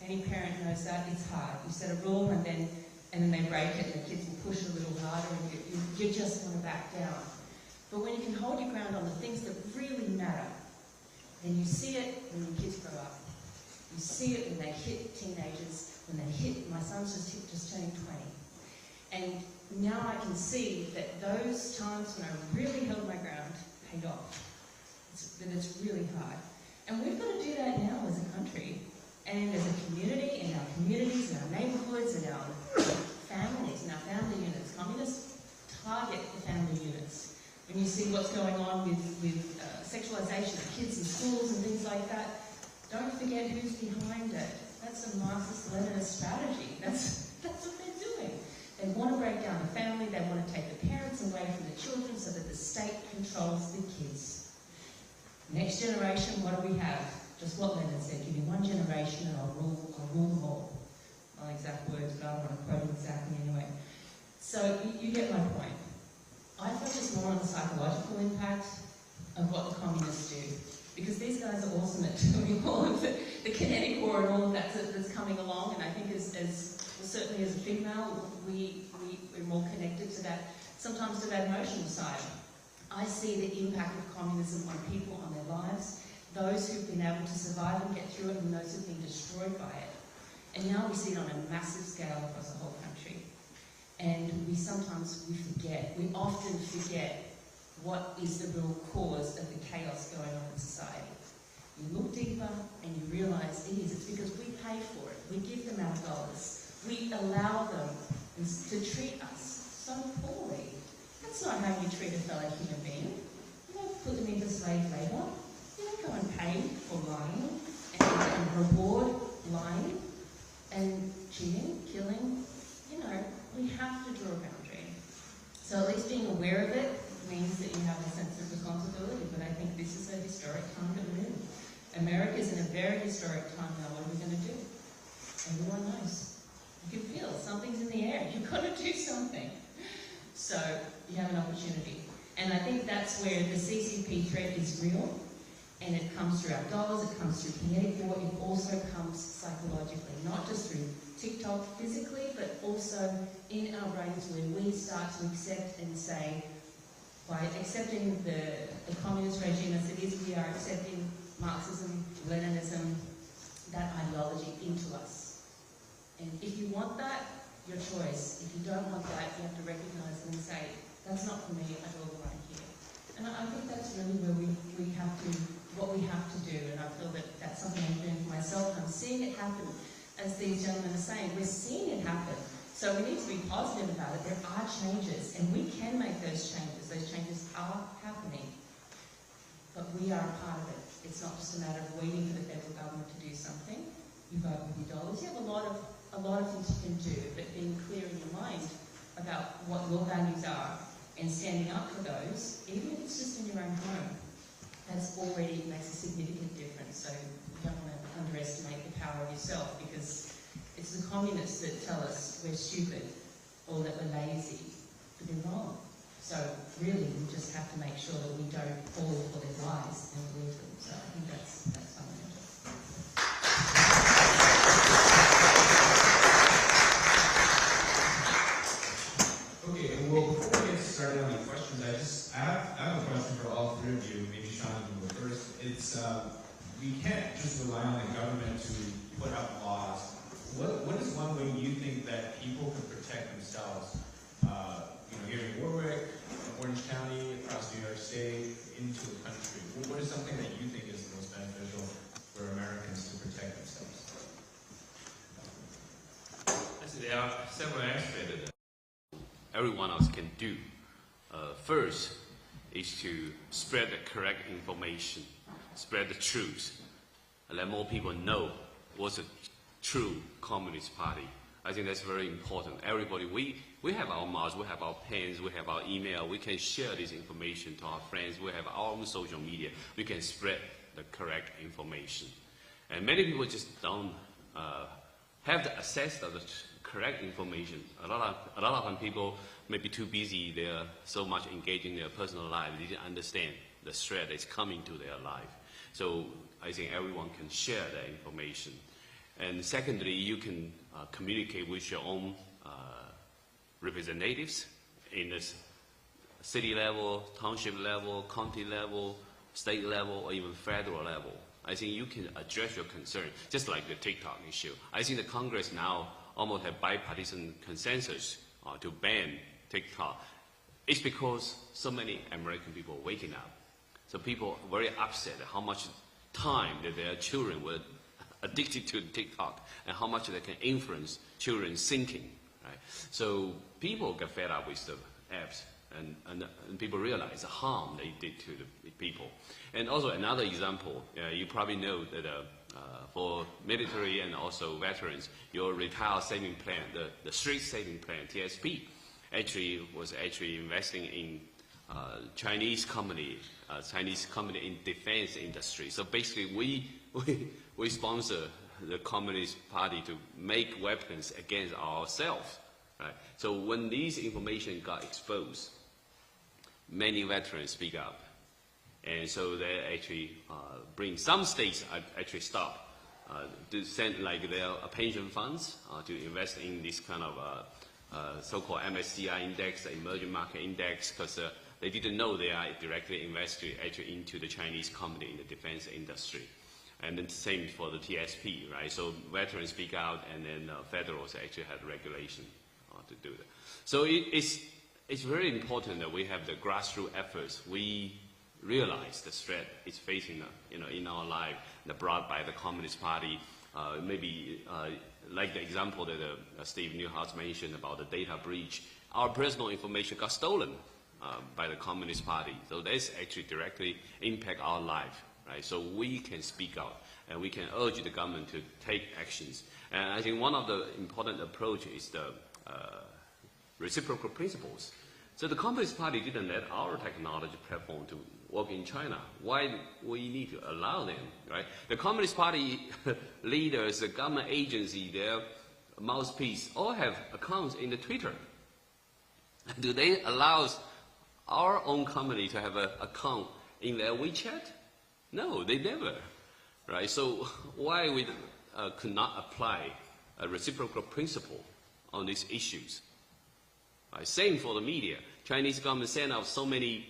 Any parent knows that it's hard. You set a rule, and then and then they break it, and the kids will push a little harder, and you just want to back down. But when you can hold your ground on the things that really matter, then you see it when your kids grow up. You see it when they hit teenagers, when they hit, my son's just turning 20. And now I can see that those times when I really held my ground paid off. That it's really hard. And we've got to do that now as a country, and as a community, in our communities, in our neighbourhoods, in our families, in our family units. Communists target the family units. When you see what's going on with sexualization of kids in schools and things like that, don't forget who's behind it. That's a Marxist-Leninist strategy. That's what they're doing. They want to break down the family, they want to take the parents away from the children so that the state controls the kids. Next generation, what do we have? Just what Lenin said, give me one generation and I'll rule them all. Not exact words, but I don't want to quote them exactly anyway. So you get my point. I focus more on the psychological impact of what the communists do. Because these guys are awesome at doing all of the kinetic war and all of that that's coming along, and I think certainly as a female, we're more connected to that, sometimes to that emotional side. I see the impact of communism on people, on their lives, those who've been able to survive and get through it, and those who've been destroyed by it. And now we see it on a massive scale across the whole country. And we forget, we often forget what is the real cause of the chaos going on in society. You look deeper and you realise it's because we pay for it. We give them our dollars. We allow them to treat us so poorly. That's not how you treat a fellow human being. You don't put them into slave labour. You don't go and pay for lying and reward lying and cheating, killing. We have to draw a boundary. So at least being aware of it means that you have a sense of responsibility, but I think this is a historic time to live in. America's in a very historic time now. What are we going to do? Everyone knows. You can feel something's in the air. You've got to do something. So you have an opportunity. And I think that's where the CCP threat is real, and it comes through our dollars, it comes through kinetic war, it also comes psychologically, not just through TikTok physically, but also in our brains when we start to accept and say, by accepting the communist regime as it is, we are accepting Marxism, Leninism, that ideology into us. And if you want that, your choice. If you don't want that, you have to recognise it and say, that's not for me, I draw the line here. And I think that's really where what we have to do, and I feel that that's something I'm doing for myself. I'm seeing it happen, as these gentlemen are saying, we're seeing it happen. So we need to be positive about it. There are changes, and we can make those changes. Those changes are happening, but we are a part of it. It's not just a matter of waiting for the federal government to do something. You vote with your dollars. You have a lot of things you can do, but being clear in your mind about what your values are and standing up for those, even if it's just in your own home, that's already makes a significant difference. So you don't want to underestimate the power of yourself, because it's the communists that tell us we're stupid or that we're lazy, but they're wrong. So really, we just have to make sure that we don't fall for their lies and believe them. So I think that's fundamental. Okay, well, before we get started on the questions, I have a question for all three of you. Maybe Sean can go first. It's we can't just rely on the government to put up laws. What is one way you think that people can protect themselves? Here in Warwick, Orange County, across New York State, into the country. What is something that you think is the most beneficial for Americans to protect themselves? I think there are several aspects that everyone else can do. First is to spread the correct information, spread the truth, and let more people know what's a true Communist Party. I think that's very important. Everybody, we have our mouths, we have our pens, we have our email, we can share this information to our friends, we have our own social media, we can spread the correct information. And many people just don't have the access to the correct information. A lot of them people may be too busy, they're so much engaged in their personal life, they didn't understand the threat that's coming to their life. So I think everyone can share that information. And secondly, you can communicate with your own representatives in the city level, township level, county level, state level, or even federal level. I think you can address your concern, just like the TikTok issue. I think the Congress now almost have bipartisan consensus to ban TikTok. It's because so many American people are waking up. So people are very upset at how much time that their children were addicted to TikTok and how much they can influence children's thinking. Right? So people get fed up with the apps. And people realize the harm they did to the people. And also another example, you probably know that for military and also veterans, your retirement saving plan, the street saving plan, TSP, was investing in Chinese company in defense industry. So basically, we sponsor the Communist Party to make weapons against ourselves. Right? So when these information got exposed, many veterans speak up, and so they actually bring some states actually stop to send like their pension funds to invest in this kind of so-called MSCI index, emerging market index, because they didn't know they are directly invested actually into the Chinese company in the defense industry. And then the same for the TSP, right? So veterans speak out, and then federals actually had regulation to do that. So it's very important that we have the grassroots efforts. We realize the threat is facing in our life, brought by the Communist Party. Maybe like the example that Steve Newhouse mentioned about the data breach. Our personal information got stolen by the Communist Party. So that's actually directly impact our life. Right? So we can speak out, and we can urge the government to take actions. And I think one of the important approaches is the reciprocal principles. So the Communist Party didn't let our technology platform to work in China. Why we need to allow them, right? The Communist Party leaders, the government agency, their mouthpiece, all have accounts in the Twitter. Do they allow our own company to have an account in their WeChat? No, they never, right? So why we could not apply a reciprocal principle on these issues? Right? Same for the media. Chinese government sent out so many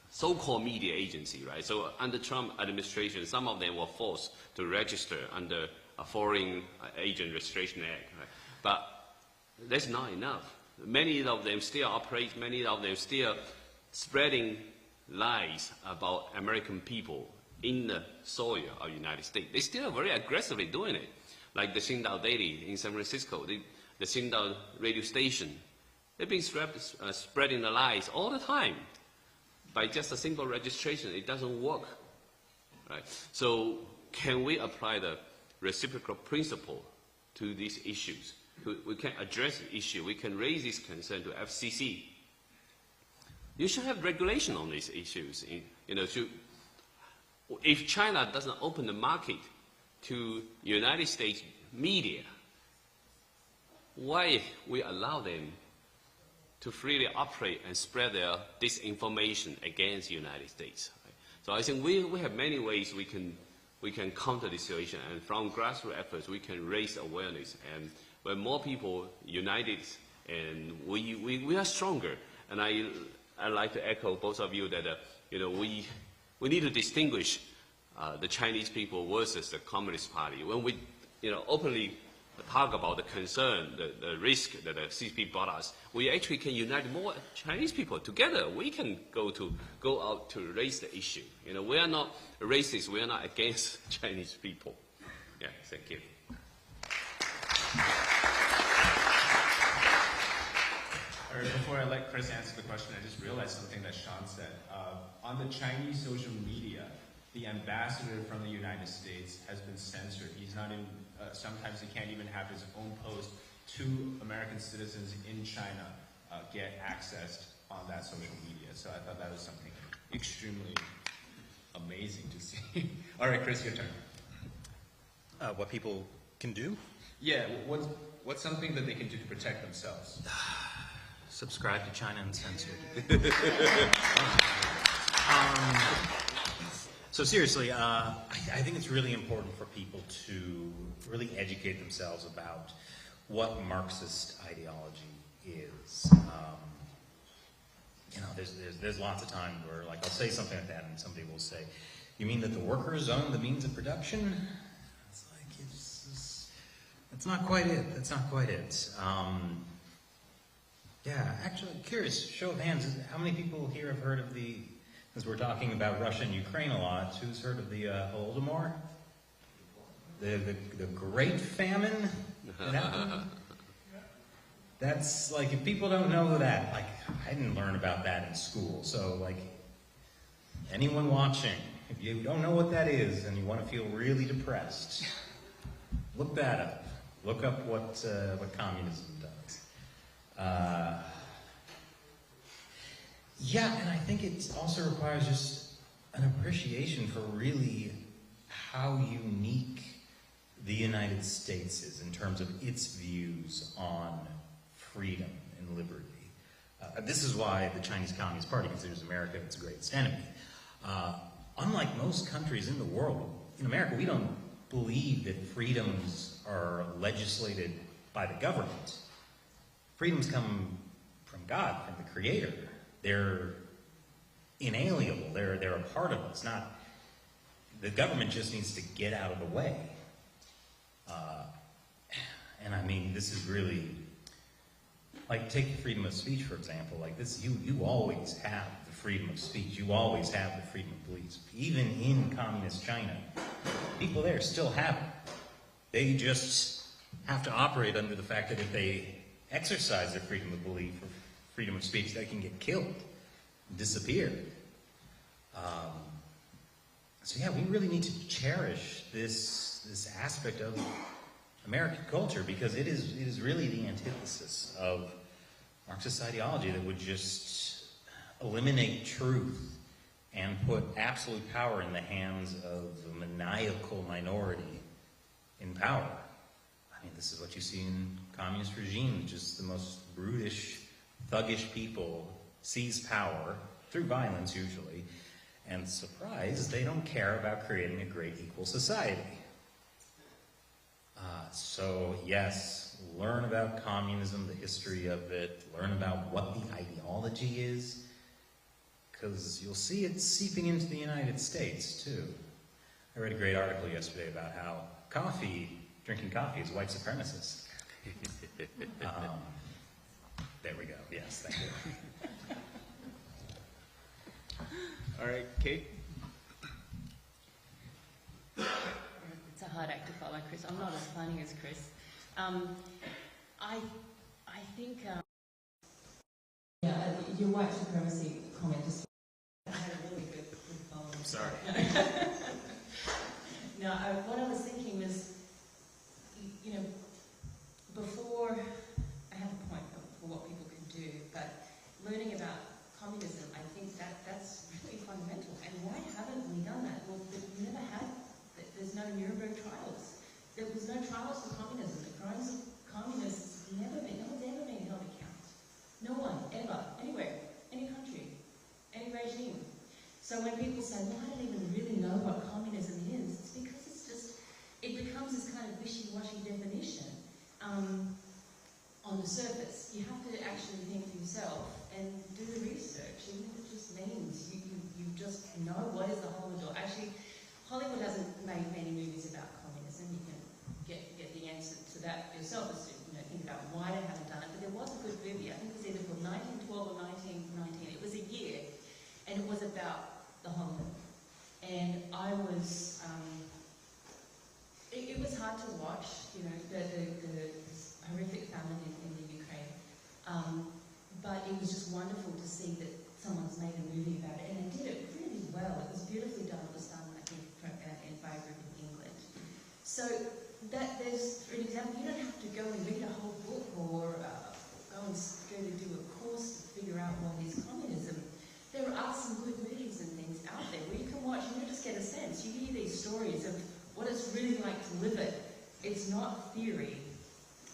so-called media agency, right? So under Trump administration, some of them were forced to register under a Foreign Agent Registration Act, right? But that's not enough. Many of them still operate, many of them still spreading lies about American people in the soil of the United States. They still are very aggressively doing it. Like the Xingdao Daily in San Francisco, the Xingdao radio station, they've been spreading the lies all the time. By just a simple registration, it doesn't work. Right? So can we apply the reciprocal principle to these issues? We can address the issue. We can raise this concern to FCC. You should have regulation on these issues. If China doesn't open the market to United States media, why we allow them to freely operate and spread their disinformation against the United States? Right? So I think we have many ways we can counter this situation, and from grassroots efforts we can raise awareness. And when more people united, and we are stronger. And I'd like to echo both of you that we need to distinguish the Chinese people versus the Communist Party. When we openly talk about the concern, the risk that the CCP brought us, we actually can unite more Chinese people together. We can go out to raise the issue. We are not racist. We are not against Chinese people. Yeah, thank you. All right, before I let Chris answer the question, I just realized something that Sean said. On the Chinese social media, the ambassador from the United States has been censored. He's not in, sometimes he can't even have his own post. 2 American citizens in China get accessed on that social media. So I thought that was something extremely amazing to see. All right, Chris, your turn. What people can do? Yeah, what's something that they can do to protect themselves? Subscribe to China Uncensored. So seriously, I think it's really important for people to really educate themselves about what Marxist ideology is. You know, there's lots of times where, like, I'll say something like that, and somebody will say, "You mean that the workers own the means of production?" It's like, that's not quite it. That's not quite it. Yeah, actually, curious, show of hands, how many people here have heard of the, as we're talking about Russia and Ukraine a lot, who's heard of the Holodomor? The Great Famine that happened? That's, like, if people don't know that, like, I didn't learn about that in school, so, like, anyone watching, if you don't know what that is and you want to feel really depressed, look that up. Look up what communism does. Yeah, and I think it also requires just an appreciation for really how unique the United States is in terms of its views on freedom and liberty. This is why the Chinese Communist Party considers America its greatest enemy. Unlike most countries in the world, in America we don't believe that freedoms are legislated by the government. Freedoms come from God, from the Creator. They're inalienable. They're a part of us. Not the government just needs to get out of the way. And I mean, this is really, like, take freedom of speech, for example. Like this, you always have the freedom of speech. You always have the freedom of belief. Even in communist China, people there still have it. They just have to operate under the fact that if they exercise their freedom of belief or freedom of speech, they can get killed, disappear. So yeah, we really need to cherish this aspect of American culture, because it is really the antithesis of Marxist ideology that would just eliminate truth and put absolute power in the hands of a maniacal minority in power. I mean, this is what you see in communist regimes, just the most brutish, thuggish people seize power, through violence usually, and surprise, they don't care about creating a great equal society. So yes, learn about communism, the history of it, learn about what the ideology is, because you'll see it seeping into the United States too. I read a great article yesterday about how drinking coffee is white supremacist. There we go, yes, thank you. All right, Kate? It's a hard act to follow, Chris. I'm not as funny as Chris. I think... Yeah, your white supremacy comment just... I had a really good follow. I'm sorry. No, what I was thinking was, you know, before... I have a point for what people can do, but learning about communism, I think that's really fundamental. And why haven't we done that? Well, we never had... There's no Nuremberg trials. There was no trials for communism. The crimes of communists no one's ever been held account. No one, ever, anywhere, any country, any regime. So when people say, well, I don't even really know what communism is, it's because it's just, it becomes this kind of wishy-washy definition on the surface. You have to actually think for yourself and do the research. Even if it just means you just know what is the Holodomor. Actually, Hollywood hasn't made many movies about communism. You can get the answer to that yourself, as to, think about why they haven't done it. But there was a good movie, I think it was either called 1912 or 1919. It was a year, and it was about the Holodomor. And I was, it was hard to watch, the horrific famine in the Ukraine. But it was just wonderful to see that someone's made a movie about it, and they did it really well. It was beautifully done. It was done, I think, by a group in England. So that there's, for example, you don't have to go and read a whole book or go to do a course to figure out what is communism. There are some good movies and things out there where you can watch and you just get a sense. You hear these stories of what it's really like to live it. It's not theory,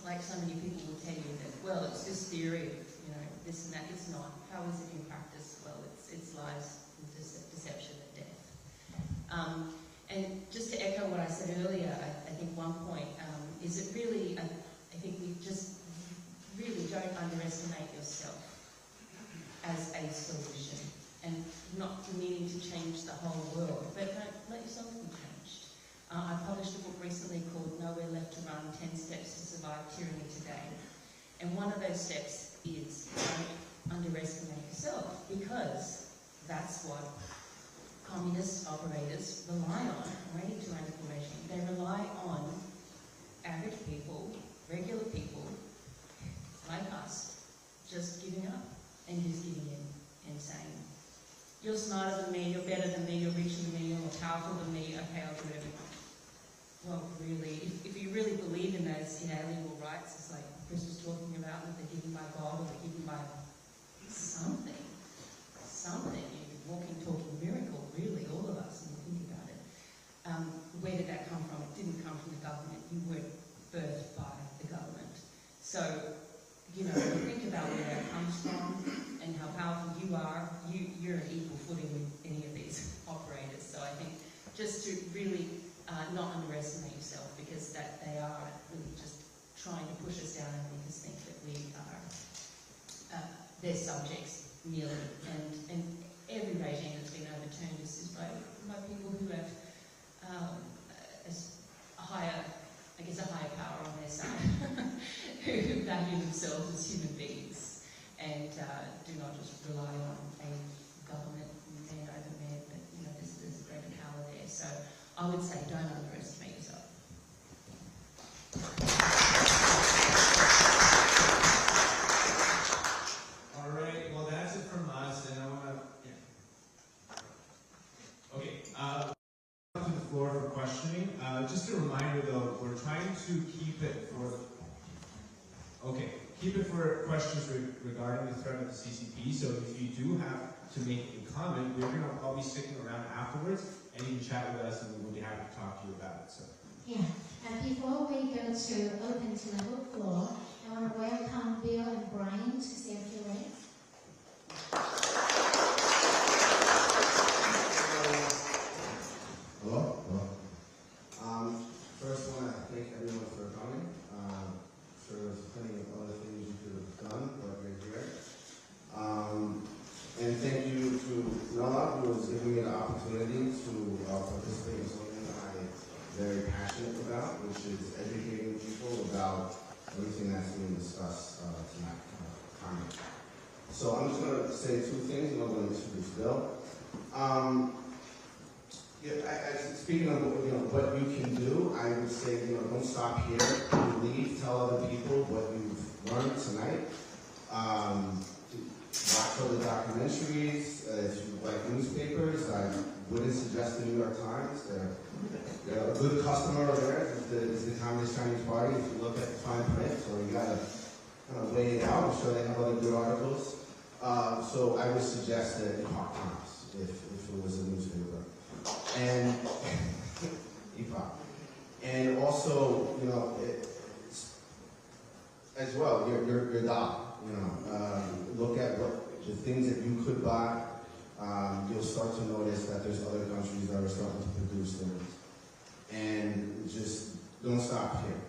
like so many people will tell you that, well, it's just theory of, this and that. It's not. How is it in practice? Well, it's lies, deception, and death. And just to echo what I said earlier, I think one point is it really, I think we just really don't underestimate yourself as a solution, and not meaning to change the whole world, but don't let yourself be changed. I published a book recently called Nowhere Left to Run, 10 Steps to Survive Tyranny Today. And one of those steps is don't underestimate yourself, because that's what communist operators rely on, ready to information. They rely on average people, regular people, like us, just giving up and just giving in and saying, you're smarter than me, you're better than me, you're richer than me, you're more powerful than me, okay, I'll do everything. Well, really, if you really believe in those inalienable rights, it's like Chris was talking about, that they're given by God or they're given by something. You're walking, talking miracle, really, all of us, when you think about it. Where did that come from? It didn't come from the government. You weren't birthed by the government. So, you know, think about where that comes from and how powerful you are. You're an equal footing with any of these operators. So I think just to really not underestimate yourself, because that they are really just trying to push us down and make us think that we are their subjects merely. And every regime that's been overturned is by people who have a higher power on their side, who value themselves as human beings and do not just rely on a government man over man, but you know, there's a greater power there. So I would say don't underestimate yourself. All right, well that's it from us, and I want to, okay, to the floor for questioning. Just a reminder though, we're trying to keep it for questions regarding the threat of the CCP, so if you do have to make a comment, we're going to all be sticking around afterwards, and you can chat with us and we'll be happy to talk to you about it. So. Yeah, and before we go to open to the book floor, I want to welcome Bill and Brian to say a few words. Hello? First, I want to thank everyone for coming. Sure, there's plenty of other things you could have done, but we're here. And thank you to Noah, who has given me the opportunity to participate in something I'm very passionate about, which is educating people about everything that's being discussed tonight. So I'm just going to say two things, and I'm going to introduce Bill. Speaking of what you can do, I would say don't stop here. Leave, tell other people what you've learned tonight. Watch other documentaries. If you like newspapers, I wouldn't suggest the New York Times. They're a good customer of theirs. Is the Communist Chinese Party. If you look at the fine print, so you got to kind of weigh it out. I'm sure they have other good articles. So I would suggest the Epoch Times if it was a newspaper. And Epoch. And also, as well, your dollar. Look at what the things that you could buy. You'll start to notice that there's other countries that are starting to produce things. And just don't stop here.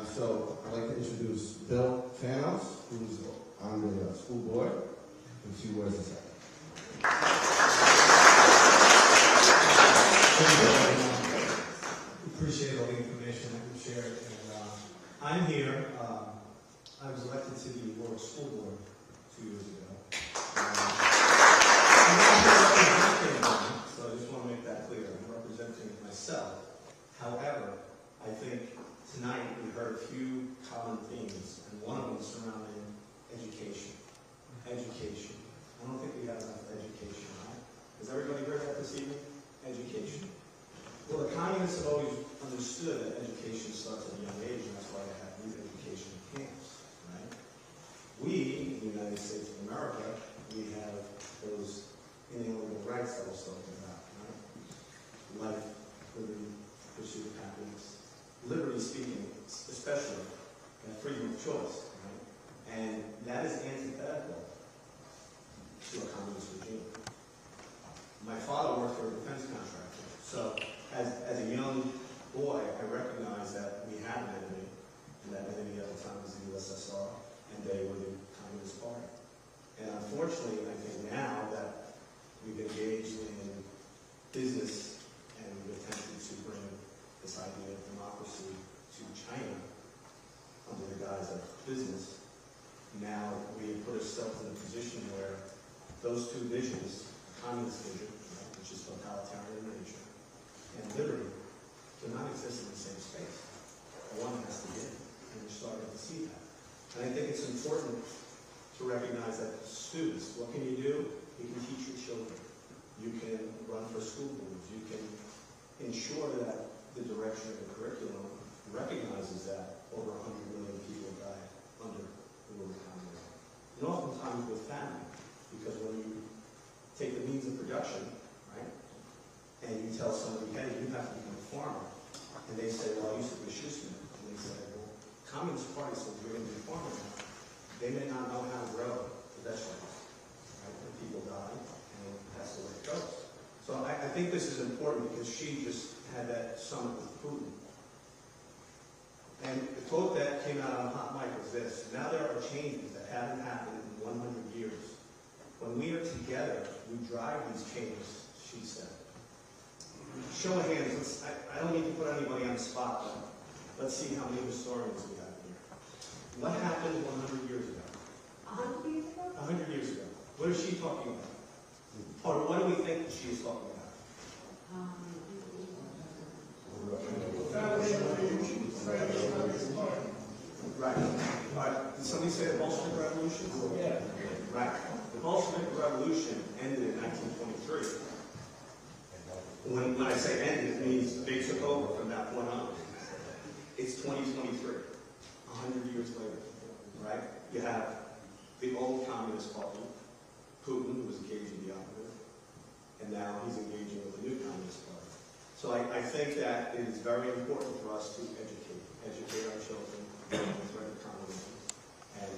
So I'd like to introduce Bill Fanos, who's on the school board, with a few words to say. Appreciate all the information that you shared. And, I'm here. I was elected to the World School Board 2 years ago. I'm not representing them, so I just want to make that clear. I'm representing myself. However, I think tonight we heard a few common themes, and one of them surrounding education. Education. I don't think we have enough education, right? Has everybody heard that this evening? Education. Well, the communists have always understood that education starts at a young age, and that's why they have youth education camps, right? We, in the United States of America, we have those inalienable rights that we're talking about, right? Life, liberty, pursuit of happiness. Liberty speaking, especially, and freedom of choice, right? And that is antithetical to a communist regime. My father worked for a defense contractor, so as a young boy, I recognized that we had an enemy, and that enemy at the time was the USSR, and they were the Communist Party. And unfortunately, I think now that we've engaged in business and we've attempted to bring this idea of democracy to China under the guise of business, now we have put ourselves in a position where those two visions, communist vision, right, which is totalitarian nature, and liberty, do not exist in the same space. One has to give, and we're starting to see that. And I think it's important to recognize that students, what can you do? You can teach your children. You can run for school boards. You can ensure that the direction of the curriculum recognizes that over 100 million people died under the rule of communism. And oftentimes with family, because when you take the means of production, right, and you tell somebody, hey, you have to become a farmer, and they say, well, I used to be a shoesmith, and they say, well, Communist Party says you're going to be a farmer now. They may not know how to grow the vegetables, right, and people die, and that's the way it goes. So I think this is important because she just had that summit with Putin. And the quote that came out on Hot Mic was this: now there are changes that haven't happened in 100 years. When we are together, we drive these changes, she said. Show of hands, I don't need to put anybody on the spot, but let's see how many historians we have here. What happened 100 years ago? 100 years ago? 100 years ago. What is she talking about? Or what do we think that she is talking about? Right. Did somebody say the Bolshevik Revolution? Yeah. Right. The Bolshevik Revolution ended in 1923. When I say ended, it means they took over from that point on. It's 2023, 100 years later, right? You have the old Communist Party, Putin, who was engaging the operative, and now he's engaging with the new Communist Party. So I think that it is very important for us to educate our children on the threat of communism. And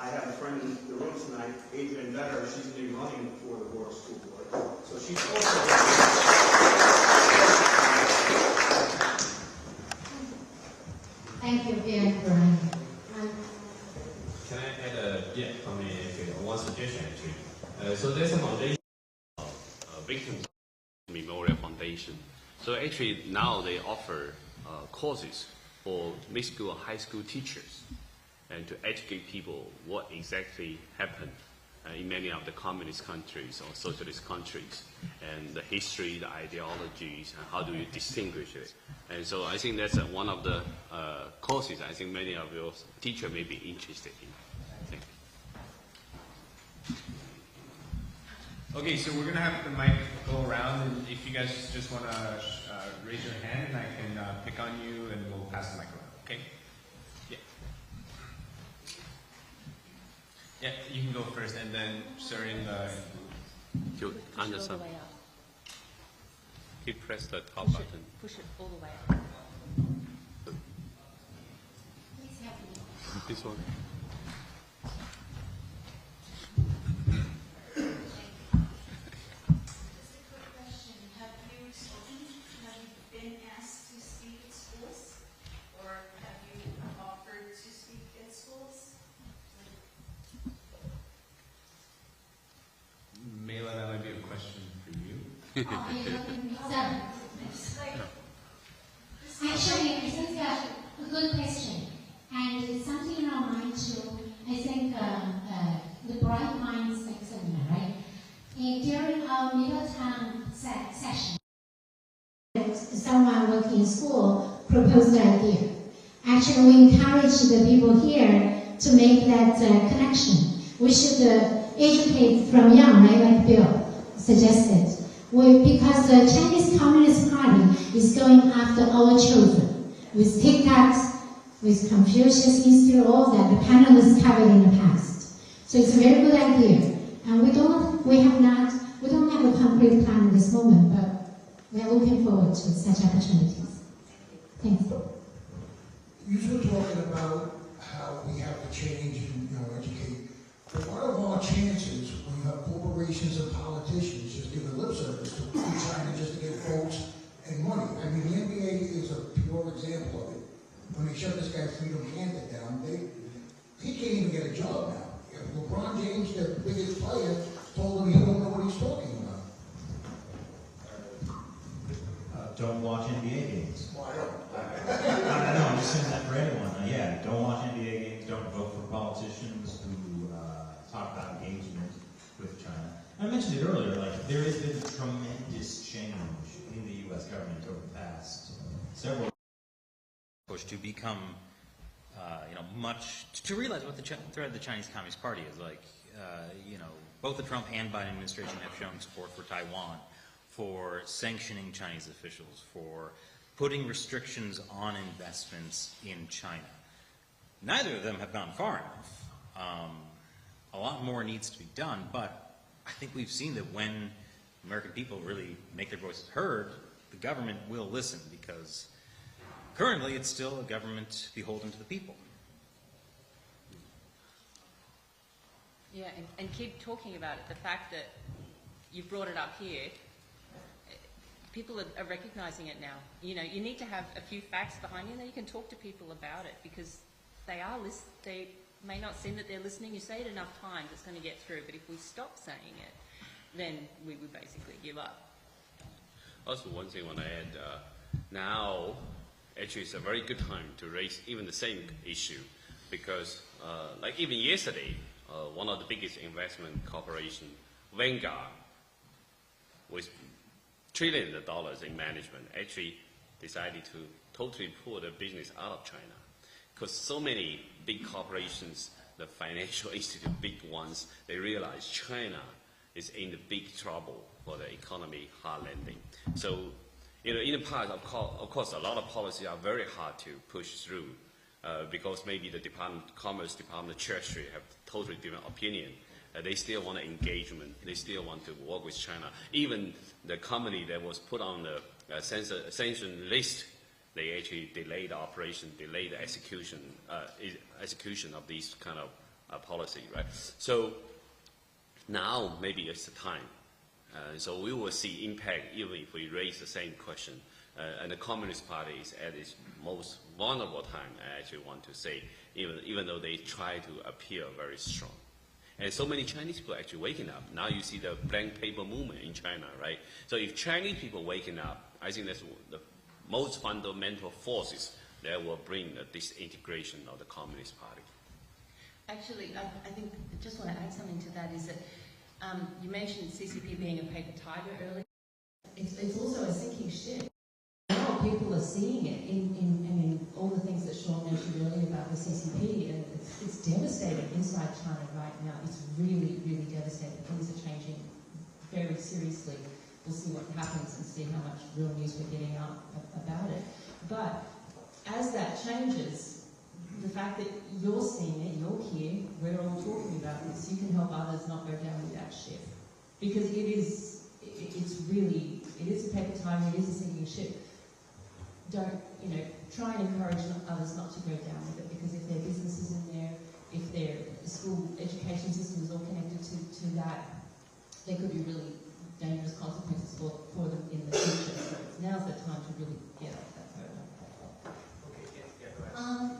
I have a friend in the room tonight, Adrian Vetter. She's going to be running for the World School Board. So she's also Thank you, Brian. Can I add one suggestion actually? So there's a foundation, Victims Memorial Foundation. So actually now they offer courses for middle school and high school teachers and to educate people what exactly happened in many of the communist countries or socialist countries, and the history, the ideologies, and how do you distinguish it. And so I think that's one of the courses I think many of your teachers may be interested in. Thank you. Okay, so we're going to have the mic go around, and if you guys just want to raise your hand, and I can pick on you, and we'll pass the mic around, okay? Yeah. Yeah, you can go first, and then, sir, in the... Anderson. Keep press the top Push button. Push it all the way up. Please help me. This one. Mela, that might be a question for you. Actually, I think a good question, and it's something in our mind too. I think the Bright Minds seminar, right? During our Middletown session, someone working in school proposed the idea. Actually, we encourage the people here to make that connection. We should educate from young, right, like Bill suggested. Because the Chinese Communist Party is going after our children with TikToks, with Confucius Institute, all that the panelists covered in the past. So it's a very good idea, and we don't have a concrete plan at this moment, but we are looking forward to such opportunities. Thanks. You were talking about how we have to change and educate. But what are our chances when you have corporations and politicians just giving lip service to China just to get votes and money? I mean, the NBA is a pure example of it. When they shut this guy Freedom Panther down, he can't even get a job now. If LeBron James, the biggest player, told him he don't know what he's talking about. Don't watch NBA games. Well, I don't. I know, I'm just saying that for anyone. Yeah, don't watch NBA games, don't vote for politicians who talk about engagement with China. I mentioned it earlier, like, there has been tremendous change in the U.S. government over the past several push to become, to realize what the threat of the Chinese Communist Party is. Like, both the Trump and Biden administration have shown support for Taiwan, for sanctioning Chinese officials, for putting restrictions on investments in China. Neither of them have gone far enough. A lot more needs to be done, but I think we've seen that when American people really make their voices heard, the government will listen, because currently it's still a government beholden to the people. Yeah, and keep talking about it. The fact that you've brought it up here, people are recognizing it now. You know, you need to have a few facts behind you, and then you can talk to people about it, because they may not seem that they're listening. You say it enough times, it's going to get through. But if we stop saying it, then we would basically give up. Also, one thing I want to add, now actually it's a very good time to raise even the same issue, because like even yesterday, one of the biggest investment corporation, Vanguard, with trillions of dollars in management, actually decided to totally pull the business out of China. Because so many big corporations, the financial institute, big ones, they realize China is in the big trouble for the economy, hard landing. So, in the past, of course, a lot of policies are very hard to push through because maybe the Commerce Department, the Treasury have totally different opinion. They still want engagement. They still want to work with China. Even the company that was put on the sanction list, they actually delayed the operation, delayed the execution of these kind of policy, right? So now maybe it's the time. So we will see impact even if we raise the same question. And the Communist Party is at its most vulnerable time, I actually want to say, even though they try to appear very strong. And so many Chinese people are actually waking up. Now you see the blank paper movement in China, right? So if Chinese people waking up, I think that's the most fundamental forces that will bring the disintegration of the Communist Party. Actually, I think I just want to add something to that, is that you mentioned CCP being a paper tiger earlier. It's also a sinking ship. Now people are seeing it in all the things that Sean mentioned earlier about the CCP, and it's devastating inside China right now. It's really, really devastating. Things are changing very seriously. We'll see what happens and see how much real news we're getting out about it. But as that changes, the fact that you're seeing it, you're here, we're all talking about this, you can help others not go down with that ship. Because it is a paper tiger, it is a sinking ship. Don't, try and encourage others not to go down with it, because if their business is in there, if their school education system is all connected to that, there could be really dangerous consequences for them in the future. So now's the time to really get off that boat.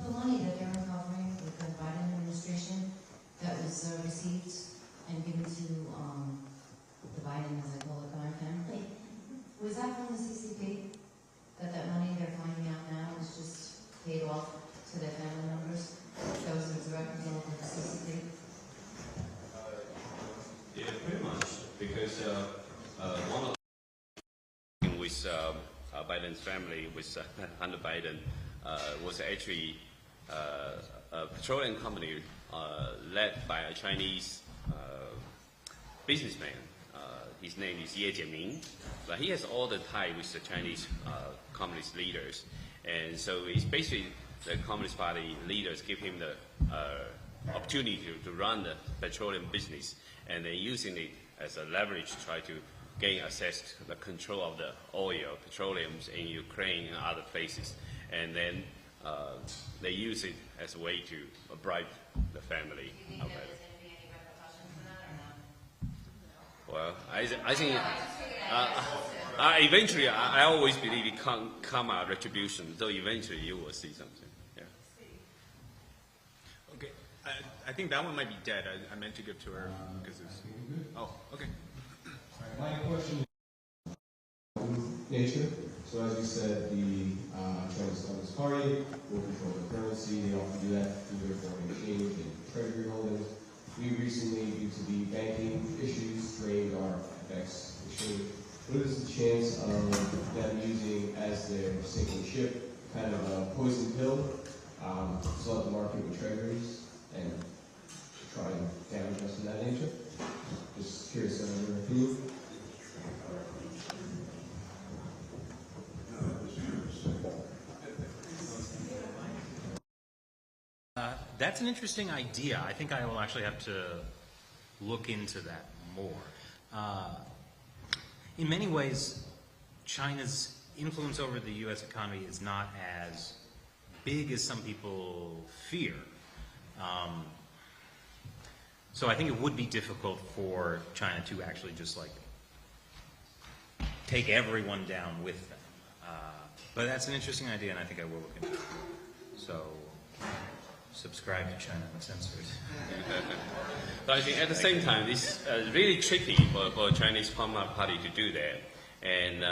The money that they're recovering with the Biden administration that was received and given to the Biden, as I call it, Biden family, was that from the CCP? That money they're finding out now is just paid off to their family members? That was a direct result of the CCP? Yeah, pretty much, because one of with Biden's family, with Hunter Biden, was actually a petroleum company led by a Chinese businessman. His name is Ye Jianming, but he has all the tie with the Chinese communist leaders, and so it's basically the Communist Party leaders give him the opportunity to run the petroleum business, and they're using it as a leverage to try to gain access to the control of the oil, petroleums in Ukraine and other places, and then they use it as a way to bribe the family. Well, I think eventually, I always believe it can't come out retribution. So eventually, you will see something. Yeah. Okay, I think that one might be dead. I meant to give to her because it's... Oh, okay. My question is nature. So as you said, the Chinese Communist Party will control the currency. They often do that through their foreign exchange and treasury holdings. We recently, due to the banking issues, strained our FX exchange. What is the chance of them using as their sinking ship kind of a poison pill, flood the market with treasuries and try and damage us in that nature? Just curious on your opinion. That's an interesting idea. I think I will actually have to look into that more. In many ways, China's influence over the U.S. economy is not as big as some people fear. So I think it would be difficult for China to actually just like take everyone down with them. But that's an interesting idea, and I think I will look into it. So subscribe to China Uncensored. But I think at the same time, it's really tricky for Chinese Communist Party to do that. And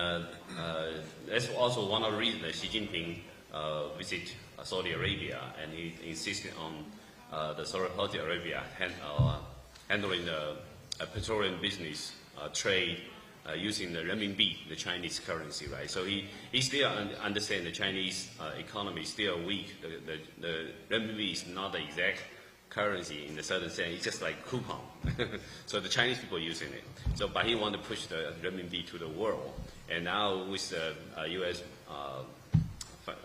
that's also one of the reasons that Xi Jinping visited Saudi Arabia, and he insisted on the Saudi Arabia handling the petroleum business trade using the renminbi, the Chinese currency, right? So he still understands the Chinese economy is still weak. The renminbi is not the exact currency in the certain sense. It's just like coupon. So the Chinese people are using it. So, but he wanted to push the renminbi to the world. And now with the U.S.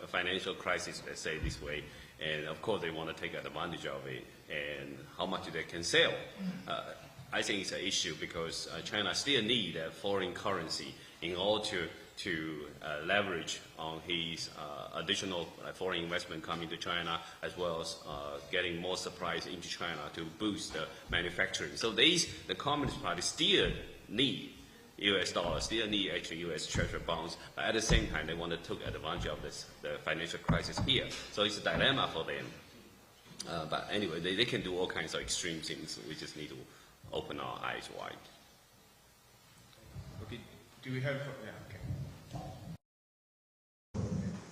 Financial crisis, let's say this way, and of course they want to take advantage of it and how much they can sell. I think it's an issue because China still needs a foreign currency in order to leverage on his additional foreign investment coming to China, as well as getting more supplies into China to boost the manufacturing. So the Communist Party still need U.S. dollars, still need actually U.S. treasury bonds, but at the same time they want to take advantage of the financial crisis here. So it's a dilemma for them. But anyway, they can do all kinds of extreme things. We just need to open our eyes wide. Okay, do we have... Yeah, okay.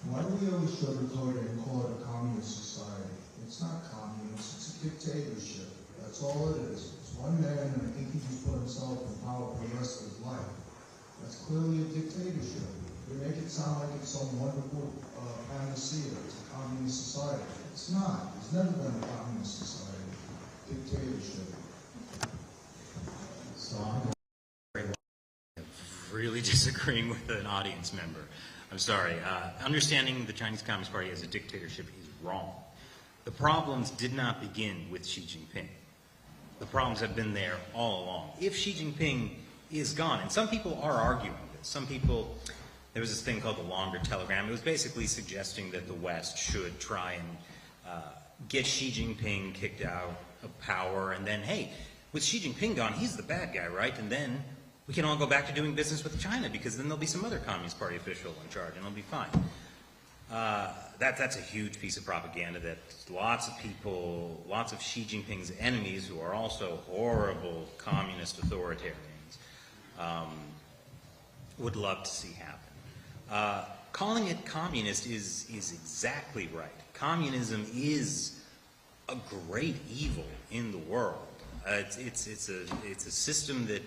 Why do we always sugarcoat it and call it a communist society? It's not communist, it's a dictatorship. That's all it is. It's one man, and I think he just put himself in power for the rest of his life. That's clearly a dictatorship. They make it sound like it's some wonderful panacea. It's a communist society. It's not. It's never been a communist society. Dictatorship. So I'm really disagreeing with an audience member. I'm sorry. Understanding the Chinese Communist Party as a dictatorship is wrong. The problems did not begin with Xi Jinping. The problems have been there all along. If Xi Jinping is gone, and some people are arguing this, some people, there was this thing called the Longer Telegram. It was basically suggesting that the West should try and get Xi Jinping kicked out of power, and then, hey, with Xi Jinping gone, he's the bad guy, right? And then we can all go back to doing business with China because then there'll be some other Communist Party official in charge and it'll be fine. That's a huge piece of propaganda that lots of people, lots of Xi Jinping's enemies who are also horrible communist authoritarians would love to see happen. Calling it communist is exactly right. Communism is a great evil in the world. It's a system that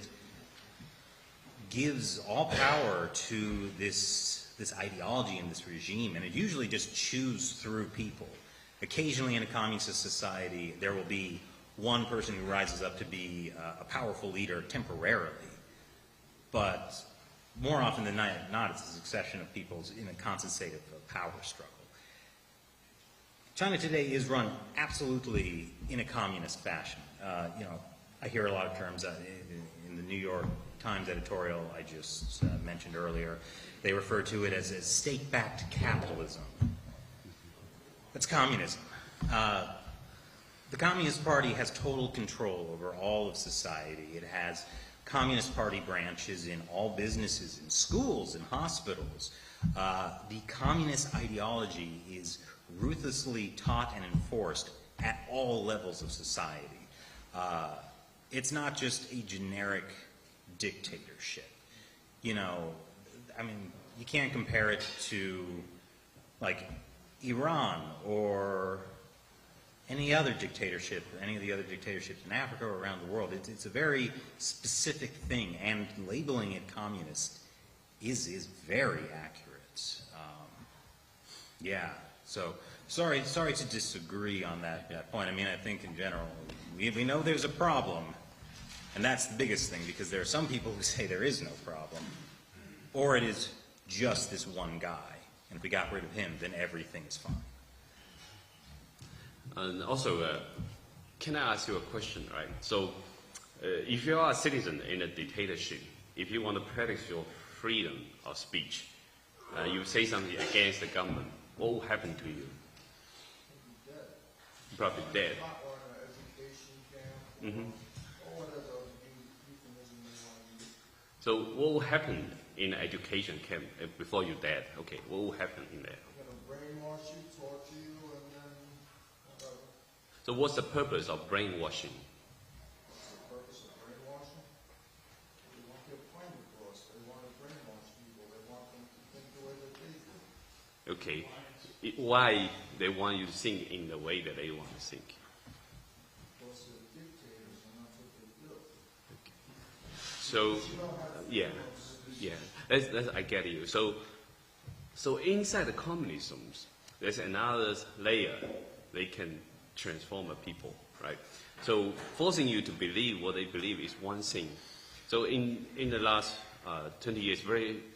gives all power to this ideology and this regime, and it usually just chews through people. Occasionally in a communist society, there will be one person who rises up to be a powerful leader temporarily, but more often than not, it's a succession of people in a constant state of power struggle. China today is run absolutely in a communist fashion. I hear a lot of terms in the New York Times editorial I just mentioned earlier. They refer to it as state-backed capitalism. That's communism. The Communist Party has total control over all of society. It has Communist Party branches in all businesses, in schools, in hospitals. The communist ideology is ruthlessly taught and enforced at all levels of society. It's not just a generic dictatorship. You know, I mean, you can't compare it to, like, Iran or any other dictatorship, any of the other dictatorships in Africa or around the world. It's a very specific thing, and labeling it communist is very accurate. Yeah, so sorry to disagree on that point. I mean, I think in general, we know there's a problem, and that's the biggest thing, because there are some people who say there is no problem, or it is just this one guy, and if we got rid of him, then everything is fine. And also, can I ask you a question, right? So, if you are a citizen in a dictatorship, if you want to practice your freedom of speech, you say something against the government, what will happen to you? Probably dead. Mm-hmm. So what will happen in an education camp before you're dead? Okay, what will happen in there? Brainwash you, torture you, and then whatever. So what's the purpose of brainwashing? What's the purpose of brainwashing? They want their point across. They want to brainwash people. They want them to think the way that they think. Okay. Why they want you to think in the way that they want to think? Because they're dictators, and that's what they do. Okay. So, I get you. So inside the communisms, there's another layer. They can transform a people, right? So forcing you to believe what they believe is one thing. So in the last 20 years,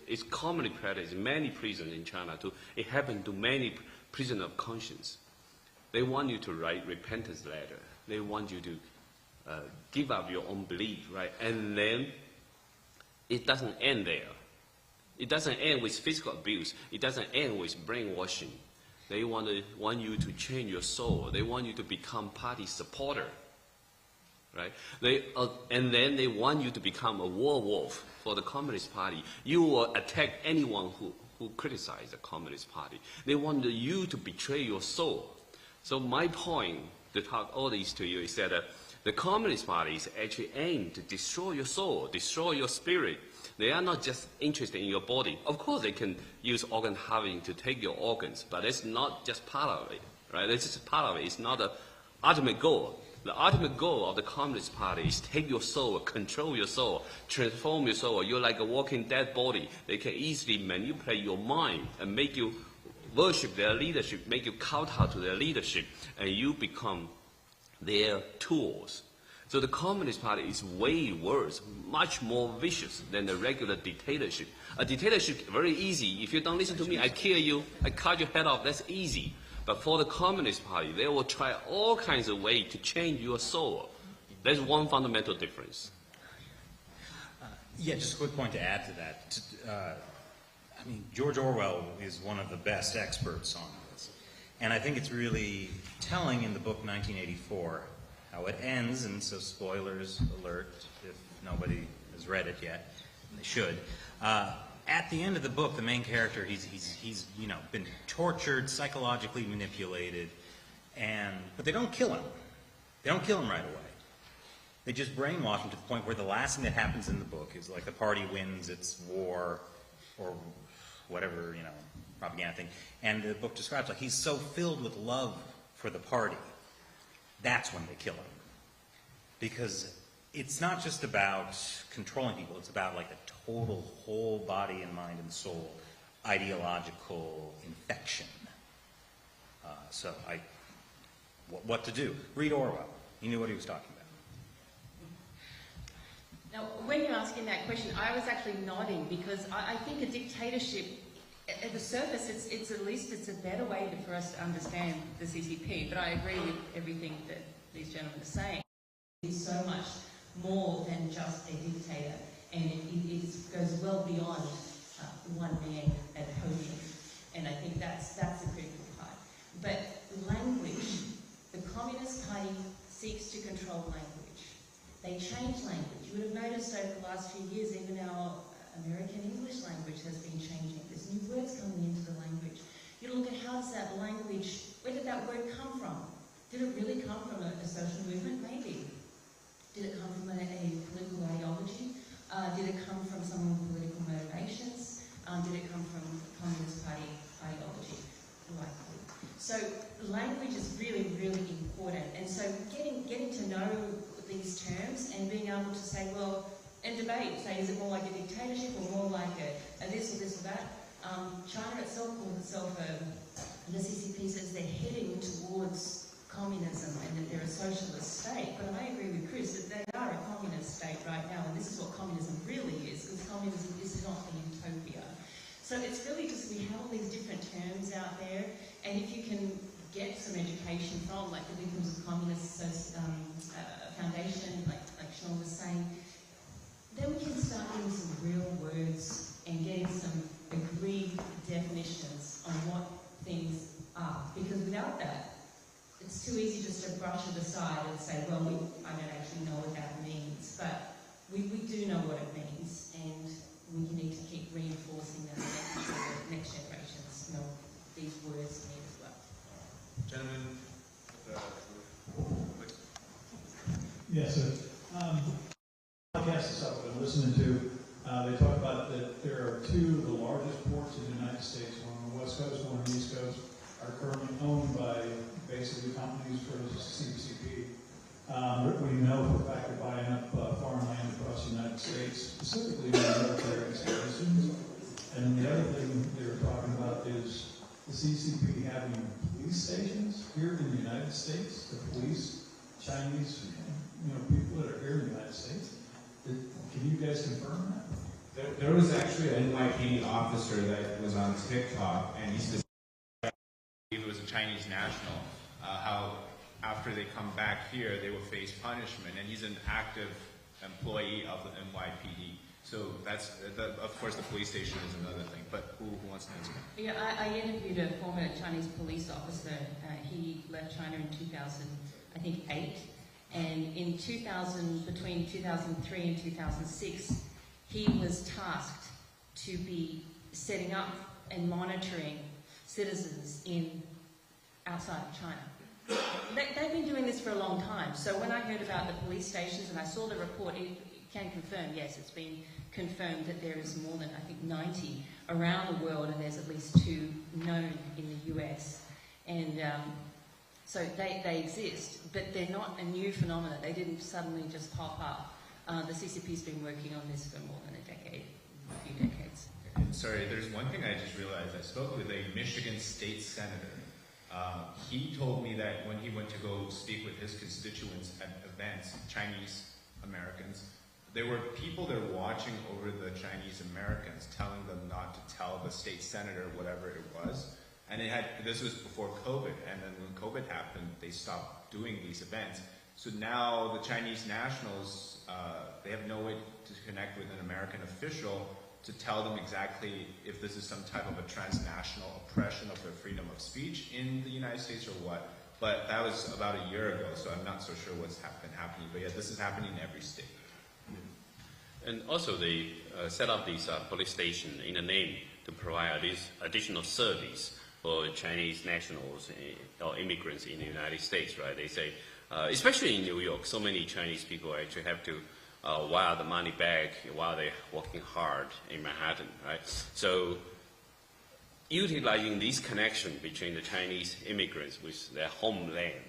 it's commonly practiced in many prisons in China. It happened to many prisoners of conscience. They want you to write repentance letter. They want you to give up your own belief, right? And then it doesn't end there. It doesn't end with physical abuse. It doesn't end with brainwashing. They want you to change your soul. They want you to become party supporter, right? And then they want you to become a werewolf for the Communist Party. You will attack anyone who criticizes the Communist Party. They want you to betray your soul. So my point to talk all this to you is that the Communist Party is actually aimed to destroy your soul, destroy your spirit. They are not just interested in your body. Of course, they can use organ harvesting to take your organs, but that's not just part of it, right? That's just part of it. It's not the ultimate goal. The ultimate goal of the Communist Party is take your soul, control your soul, transform your soul. You're like a walking dead body. They can easily manipulate your mind and make you worship their leadership, make you kowtow to their leadership, and you become their tools. So the Communist Party is way worse, much more vicious than the regular dictatorship. A dictatorship, very easy. If you don't listen to me, I kill you, I cut your head off, that's easy. But for the Communist Party, they will try all kinds of ways to change your soul. There's one fundamental difference. Yeah, just a quick point to add to that. I mean, George Orwell is one of the best experts on this. And I think it's really telling in the book 1984 how it ends, and so spoilers alert if nobody has read it yet, and they should. At the end of the book, the main character, he's been tortured, psychologically manipulated, but they don't kill him. They don't kill him right away. They just brainwash him to the point where the last thing that happens in the book is like the party wins its war or whatever, propaganda thing. And the book describes like he's so filled with love for the party. That's when they kill him. Because it's not just about controlling people, it's about like the total whole body and mind and soul ideological infection. What to do? Read Orwell. He knew what he was talking about. Now, when you're asking that question, I was actually nodding because I think a dictatorship, at the surface, it's at least it's a better way for us to understand the CCP. But I agree with everything that these gentlemen are saying. It's so much more than just a dictator, and it goes well beyond one man at a podium. And I think that's the critical part. But language, the Communist Party seeks to control language. They change language. You would have noticed over the last few years, even our American English language has been changing. There's new words coming into the language. You look at how does that language, where did that word come from? Did it really come from a social movement? Maybe. Did it come from a political ideology? Did it come from someone with political motivations? Did it come from Communist Party ideology? Likely. So language is really, really important. And so getting to know these terms and being able to say, well, and debate, say, is it more like a dictatorship or more like a this or this or that? China itself calls itself the CCP says they're heading towards communism and that they're a socialist state. But I agree with Chris that they are a communist state right now, and this is what communism really is, because communism is not a utopia. So it's really just, we have all these different terms out there, and if you can get some education from, like the Victims of Communist Foundation, like Sean was saying, then we can start getting some real words and getting some agreed definitions on what things are. Because without that, it's too easy just to brush it aside and say, well, I don't actually know what that means. But we do know what it means, and we need to keep reinforcing that and making sure that next generations know these words mean as well. Gentlemen, yes, sir. Podcast this up I've been listening to, they talk about that there are two of the largest ports in the United States, one on the West Coast, one on the East Coast, are currently owned by basically companies for the CCP. We know for a fact they're buying up foreign land across the United States, specifically in military installations. And the other thing they were talking about is the CCP having police stations here in the United States, the police, Chinese, people that are here in the United States. Can you guys confirm that? There was actually an NYPD officer that was on TikTok, and he said it was a Chinese national, how after they come back here, they will face punishment, and he's an active employee of the NYPD. So that's, of course, the police station is another thing, but who wants to answer? Yeah, I interviewed a former Chinese police officer. He left China in 2008, and in between 2003 and 2006, he was tasked to be setting up and monitoring citizens outside of China. They've been doing this for a long time. So when I heard about the police stations and I saw the report, it can confirm, yes, it's been confirmed that there is more than, I think, 90 around the world, and there's at least 2 known in the US. And so they exist, but they're not a new phenomenon. They didn't suddenly just pop up. The CCP's been working on this for more than a few decades. Sorry, there's one thing I just realized. I spoke with a Michigan state senator. He told me that when he went to go speak with his constituents at events, Chinese Americans, there were people there watching over the Chinese Americans, telling them not to tell the state senator whatever it was. And this was before COVID, and then when COVID happened, they stopped doing these events. So now the Chinese nationals, they have no way to connect with an American official to tell them exactly if this is some type of a transnational oppression of their freedom of speech in the United States or what. But that was about a year ago, so I'm not so sure what's been happening. But yeah, this is happening in every state. And also they set up these police stations in the name to provide this additional service for Chinese nationals or immigrants in the United States, right? They say, especially in New York, so many Chinese people actually have to wire the money back while they're working hard in Manhattan, right? So utilizing this connection between the Chinese immigrants with their homeland,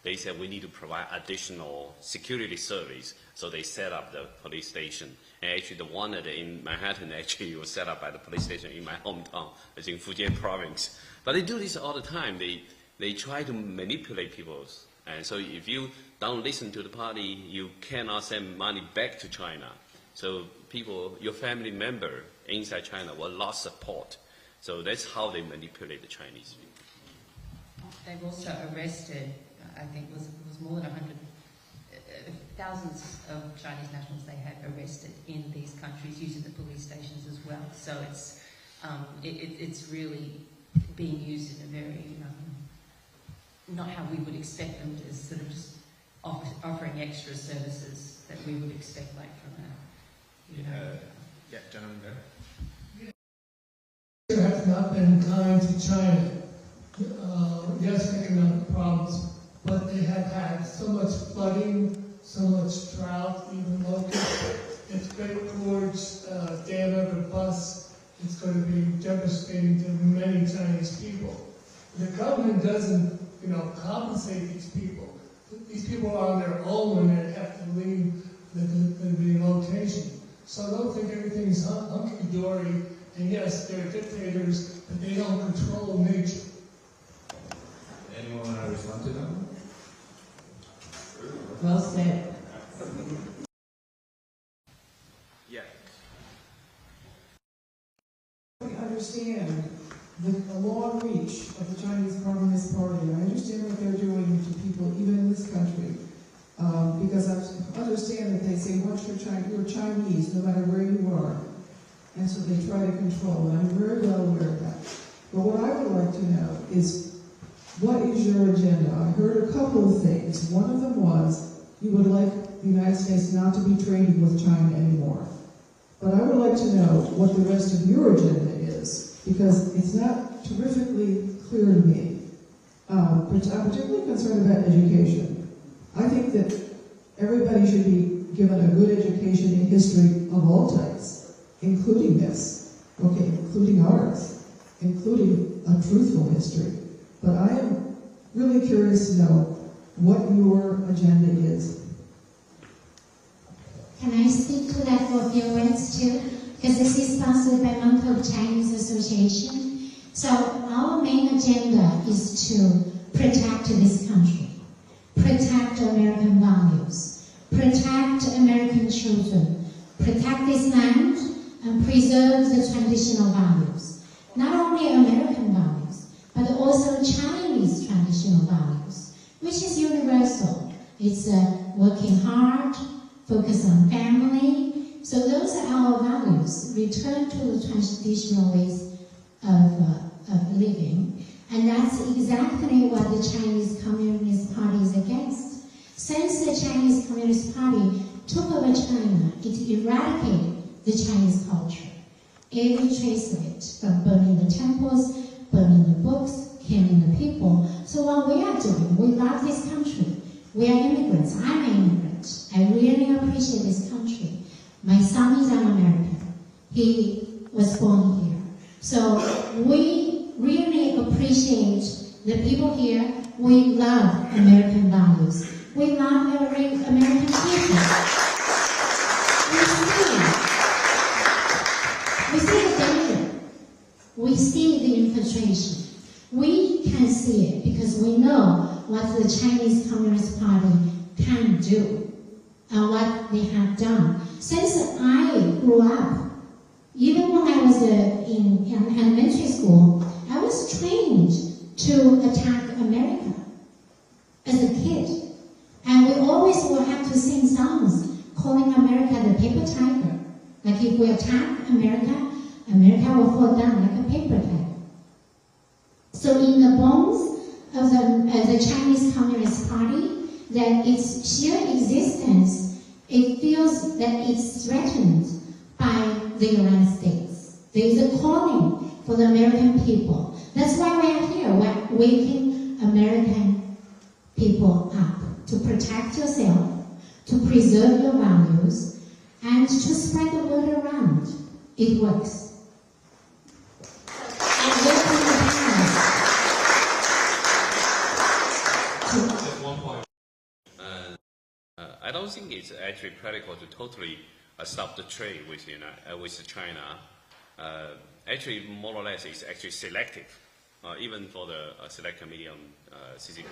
they said we need to provide additional security service. So they set up the police station. And actually the one in Manhattan actually was set up by the police station in my hometown. It's in Fujian province. But they do this all the time. They try to manipulate people. And so if you don't listen to the party, you cannot send money back to China. So people, your family member inside China will lose support. So that's how they manipulate the Chinese people. They've also arrested, I think it was more than 100, thousands of Chinese nationals they have arrested in these countries using the police stations as well. So it's really being used in a very, not how we would expect them to, sort of just offering extra services that we would expect, like from a, yeah, gentleman there. You have not been kind to China. Yes, economic problems, but they have had so much flooding, so much drought, even locusts. If great gorge dam ever busts, it's going to be devastating to many Chinese people. The government doesn't, compensate these people. These people are on their own when they have to leave the location. So I don't think everything's hunky-dory, and yes, they're dictators, but they don't control nature. Anyone want to respond to that? Well said. Yeah. I understand the long reach of the Chinese Communist Party. I understand what they're doing to people, even in this country. Because I understand that they say, once you're Chinese, no matter where you are. And so they try to control, and I'm very well aware of that. But what I would like to know is, what is your agenda? I heard a couple of things. One of them was, you would like the United States not to be trading with China anymore. But I would like to know what the rest of your agenda is, because it's not terrifically clear to me. I'm particularly concerned about education. I think that everybody should be given a good education in history of all types, including this, okay, including ours, including a truthful history. But I am really curious to know what your agenda is. Can I speak to that for a few minutes too? Because this is sponsored by Mongkok Chinese Association. So our main agenda is to protect this country, protect American values, protect American children, protect this land, and preserve the traditional values. Not only American values, but also Chinese traditional values, which is universal. It's working hard, focus on family. So those are our values. Return to the traditional ways of living. And that's exactly what the Chinese Communist Party is against. Since the Chinese Communist Party took over China, it eradicated the Chinese culture. Every trace of it, from burning the temples, burning the books, killing the people. So what we are doing, we love this country. We are immigrants. I'm an immigrant. I really appreciate this country. My son is an American. He was born here. So we really appreciate the people here. We love American values. We love every American people. We see the danger. We see the infiltration. We can see it because we know what the Chinese Communist Party can do and what they have done. Since I grew up, even when I was in elementary school, I was trained to attack America as a kid. And we always will have to sing songs calling America the paper tiger. Like if we attack America, America will fall down like a paper tiger. So in the bones of the Chinese Communist Party, that its sheer existence, it feels that it's threatened by the United States. There is a calling for the American people. That's why we are here. We're waking American people up to protect yourself, to preserve your values, and to spread the word around. It works. Just one point. I don't think it's actually practical to totally stop the trade with China. Actually, more or less, it's actually selective. Even for the Select Committee on CCP,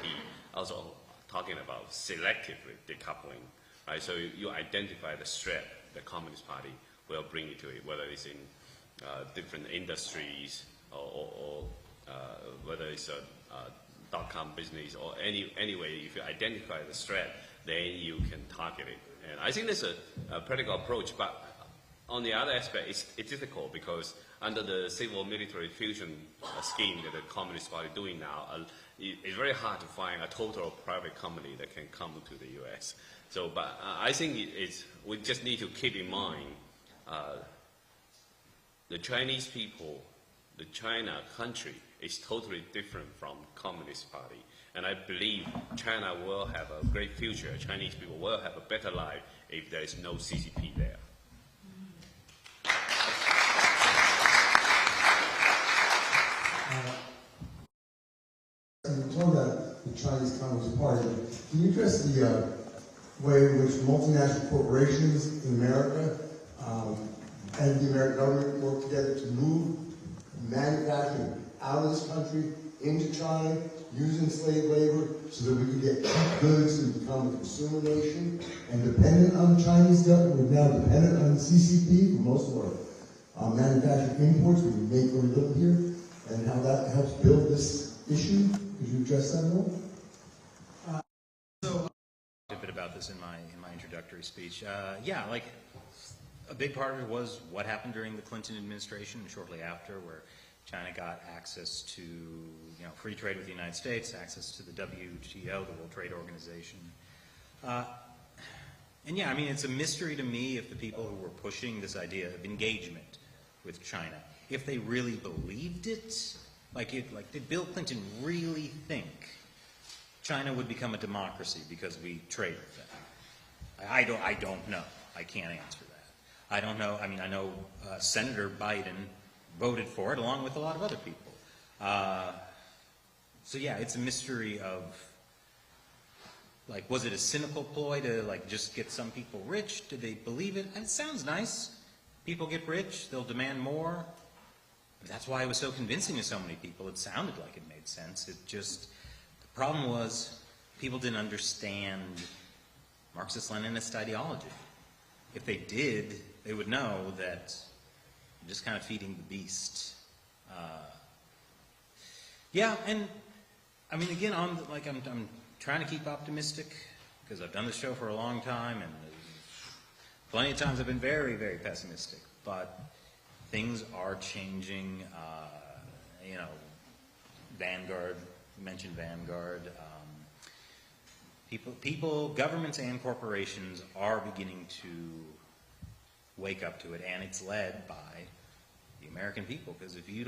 also talking about selective decoupling. Right? So you identify the threat the Communist Party will bring it to it, whether it's in different industries or whether it's a dot-com business or any way. If you identify the threat, then you can target it. And I think that's a practical approach, but on the other aspect, it's difficult because under the civil-military fusion scheme that the Communist Party is doing now, it's very hard to find a total private company that can come to the U.S. So, but I think we just need to keep in mind the Chinese people the China country is totally different from Communist Party. And I believe China will have a great future. Chinese people will have a better life if there is no CCP there. You told that the Chinese Communist Party. Can you address the way in which multinational corporations in America and the American government work together to move manufacturing out of this country into China, using slave labor so that we can get cheap goods and become a consumer nation and dependent on the Chinese government? We're now dependent on the CCP for most of our manufacturing imports. We make very little here, and how that helps build this issue. Could you address that more? A bit about this in my introductory speech. Yeah, like a big part of it was what happened during the Clinton administration and shortly after, where China got access to free trade with the United States, access to the WTO, the World Trade Organization. And yeah, I mean, it's a mystery to me if the people who were pushing this idea of engagement with China, if they really believed it. Like did Bill Clinton really think China would become a democracy because we trade with them? I don't know. I can't answer that. I don't know. I mean, I know Senator Biden voted for it along with a lot of other people. So yeah, it's a mystery of, like, was it a cynical ploy to just get some people rich? Did they believe it? And it sounds nice. People get rich, they'll demand more. That's why it was so convincing to so many people. It sounded like it made sense. It just, the problem was people didn't understand Marxist-Leninist ideology. If they did, they would know that you're just kind of feeding the beast. Yeah, and I mean, again, I'm trying to keep optimistic because I've done this show for a long time, and plenty of times I've been very, very pessimistic. But things are changing. Vanguard, you mentioned Vanguard. People, governments and corporations are beginning to wake up to it, and it's led by the American people. Because if you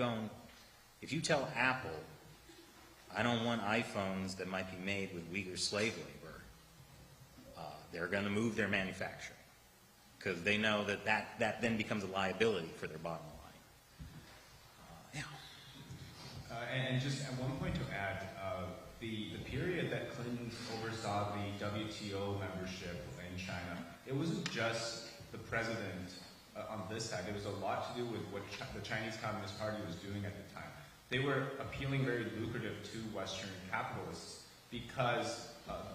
tell Apple, I don't want iPhones that might be made with Uyghur slave labor, they're going to move their manufacturing. Because they know that then becomes a liability for their bottom line. And just at one point to add, the period that Clinton oversaw the WTO membership in China, it wasn't just the president on this side. It was a lot to do with what the Chinese Communist Party was doing at the time. They were appealing very lucrative to Western capitalists because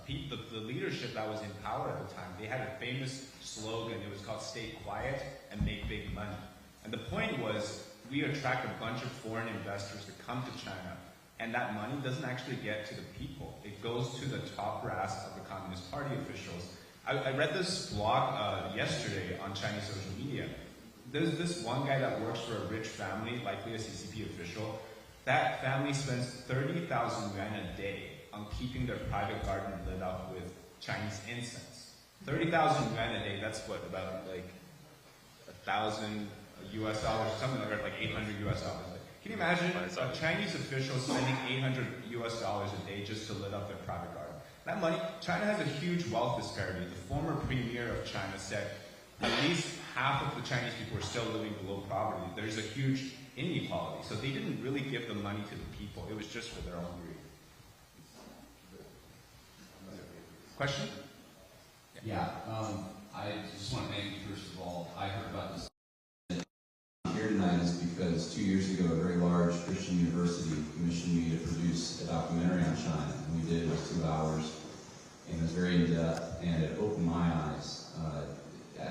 the leadership that was in power at the time, they had a famous slogan. It was called "Stay quiet and make big money." And the point was, we attract a bunch of foreign investors to come to China, and that money doesn't actually get to the people. It goes to the top brass of the Communist Party officials. I read this blog yesterday on Chinese social media. There's this one guy that works for a rich family, likely a CCP official. That family spends 30,000 yuan a day on keeping their private garden lit up with Chinese incense. 30,000 yuan a day, that's what, about like $1,000 US dollars, something like that, like $800 US dollars. Can you imagine a Chinese official spending $800 US dollars a day just to lit up their private garden? That money, China has a huge wealth disparity. The former premier of China said at least half of the Chinese people are still living below poverty. There's a huge inequality. So they didn't really give the money to the people. It was just for their own greed. Question? Yeah, I just want to thank you, first of all. I heard about this here tonight is because 2 years ago, a very large Christian university commissioned me to produce a documentary on China. And we did it. It was 2 hours, and it was very in-depth, and it opened my eyes.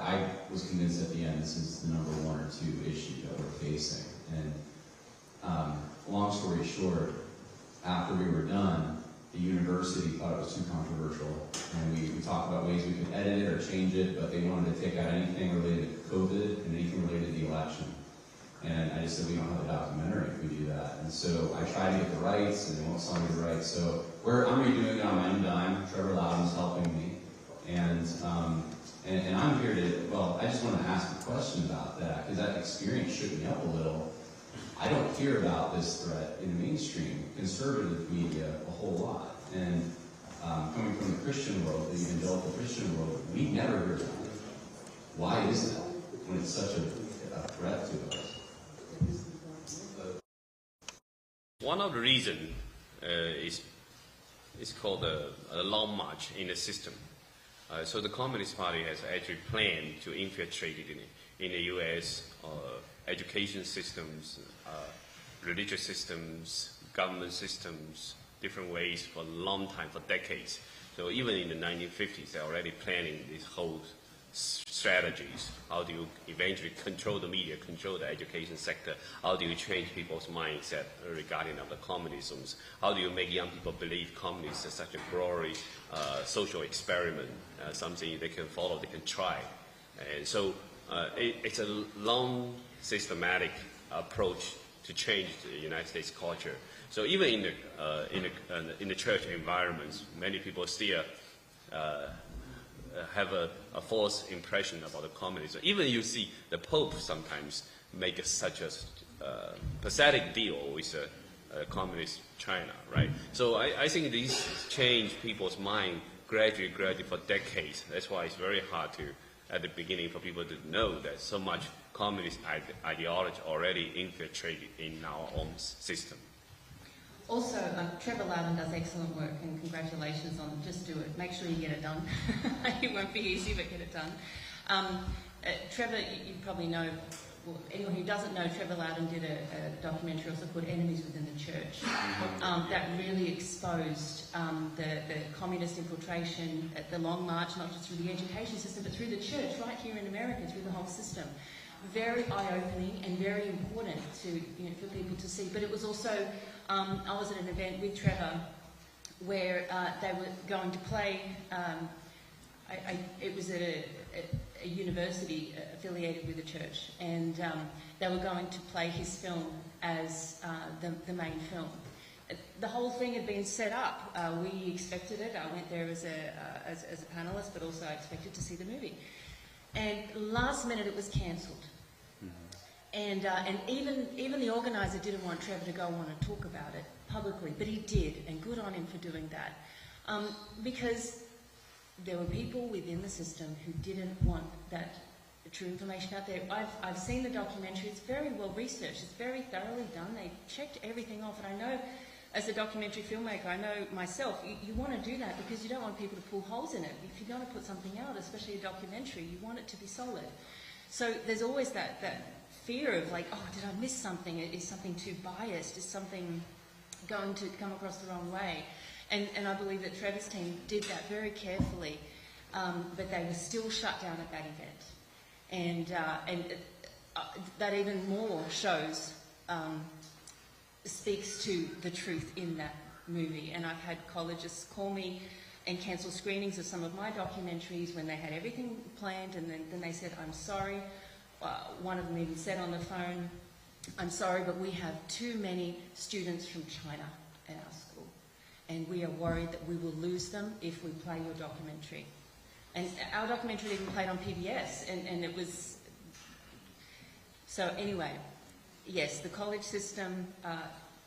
I was convinced at the end this is the number 1 or 2 issue that we're facing. And long story short, after we were done, the university thought it was too controversial, and we talked about ways we could edit it or change it, but they wanted to take out anything related to COVID and anything related to the election. And I just said, we don't have a documentary if we do that. And so I tried to get the rights, and they won't sell me the rights. So I'm redoing it on my own dime. Trevor Loudon's helping me. And I'm here to, well, I just want to ask a question about that, because that experience shook me up a little. I don't hear about this threat in mainstream conservative media a whole lot. And coming from the Christian world, the evangelical Christian world, we never hear about it. Why is that when it's such a threat to us? One of the reasons is called a long march in the system. So the Communist Party has actually planned to infiltrate it in the U.S. Education systems, religious systems, government systems, different ways for a long time, for decades. So even in the 1950s, they're already planning these whole strategies. How do you eventually control the media, control the education sector? How do you change people's mindset regarding of the communisms? How do you make young people believe communism is such a glorious social experiment, something they can follow, they can try? And so it's a long, systematic approach to change the United States culture. So even in the church environments, many people still have a false impression about the communism. Even you see the Pope sometimes make such a pathetic deal with communist China, right? So I think these change people's mind gradually for decades. That's why it's very hard to, at the beginning, for people to know that so much communist ideology already infiltrated in our own system. Also, Trevor Loudon does excellent work, and congratulations on Just Do It. Make sure you get it done. It won't be easy, but get it done. Trevor, you probably know, well, anyone who doesn't know, Trevor Loudon did a documentary also called Enemies Within the Church that really exposed the communist infiltration at the Long March, not just through the education system, but through the church, right here in America, through the whole system. Very eye-opening and very important to, for people to see. But it was also, I was at an event with Trevor where they were going to play, it was at a university affiliated with the church, and they were going to play his film as the main film. The whole thing had been set up. We expected it. I went there as a panelist, but also I expected to see the movie. And last minute it was cancelled. And even the organiser didn't want Trevor to go on and talk about it publicly, but he did, and good on him for doing that. Because there were people within the system who didn't want that true information out there. I've seen the documentary. It's very well researched. It's very thoroughly done. They checked everything off. And I know, as a documentary filmmaker, I know myself, you want to do that because you don't want people to pull holes in it. If you're going to put something out, especially a documentary, you want it to be solid. So there's always that fear of like, oh, did I miss something? Is something too biased? Is something going to come across the wrong way? And I believe that Trevor's team did that very carefully, but they were still shut down at that event. And that even more shows, speaks to the truth in that movie. And I've had colleges call me and cancel screenings of some of my documentaries when they had everything planned, and then they said, I'm sorry. One of them even said on the phone, I'm sorry, but we have too many students from China at our school, and we are worried that we will lose them if we play your documentary. And our documentary even played on PBS, and it was... So anyway, yes, the college system,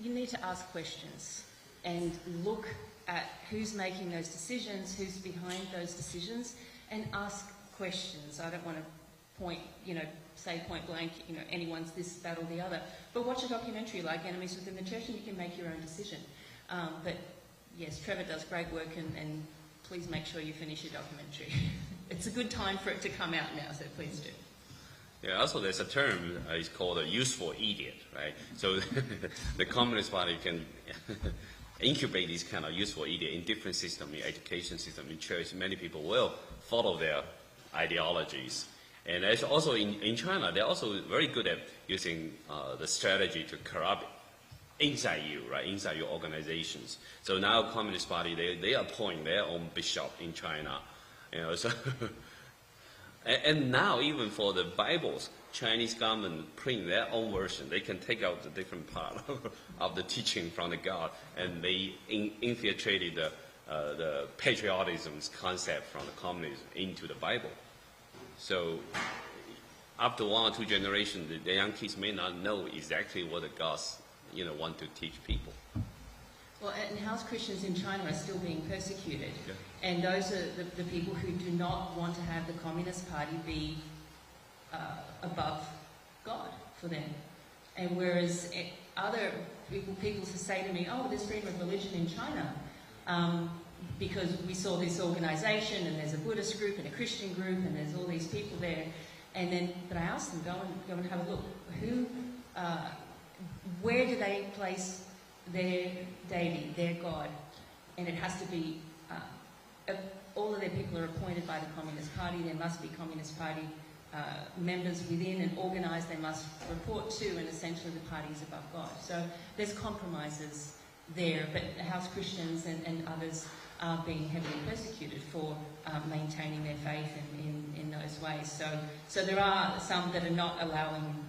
you need to ask questions and look at who's making those decisions, who's behind those decisions, and ask questions. I don't want to say point blank, anyone's this, that, or the other. But watch a documentary like Enemies Within the Church and you can make your own decision. But yes, Trevor does great work, and please make sure you finish your documentary. It's a good time for it to come out now, so please do. Yeah, also there's a term, it's called a useful idiot, right? So the Communist Party can incubate these kind of useful idiot in different systems, in education system, in church. Many people will follow their ideologies. And also in China, they're also very good at using the strategy to corrupt inside you, right, inside your organizations. So now Communist Party, they appoint their own bishop in China. So and now even for the Bibles, Chinese government print their own version. They can take out the different part of the teaching from the God, and they infiltrated the patriotism concept from the communism into the Bible. So after 1 or 2 generations, the young kids may not know exactly what the gods, want to teach people. Well, and house Christians in China are still being persecuted. Yeah. And those are the people who do not want to have the Communist Party be above God for them. And whereas other people say to me, oh, there's freedom of religion in China, because we saw this organization and there's a Buddhist group and a Christian group and there's all these people there. And then, but I asked them, go and have a look. Where do they place their deity, their God? And it has to be, all of their people are appointed by the Communist Party. There must be Communist Party members within and organised. They must report to, and essentially the party is above God. So there's compromises there, but house Christians and others are being heavily persecuted for maintaining their faith in those ways. So there are some that are not allowing,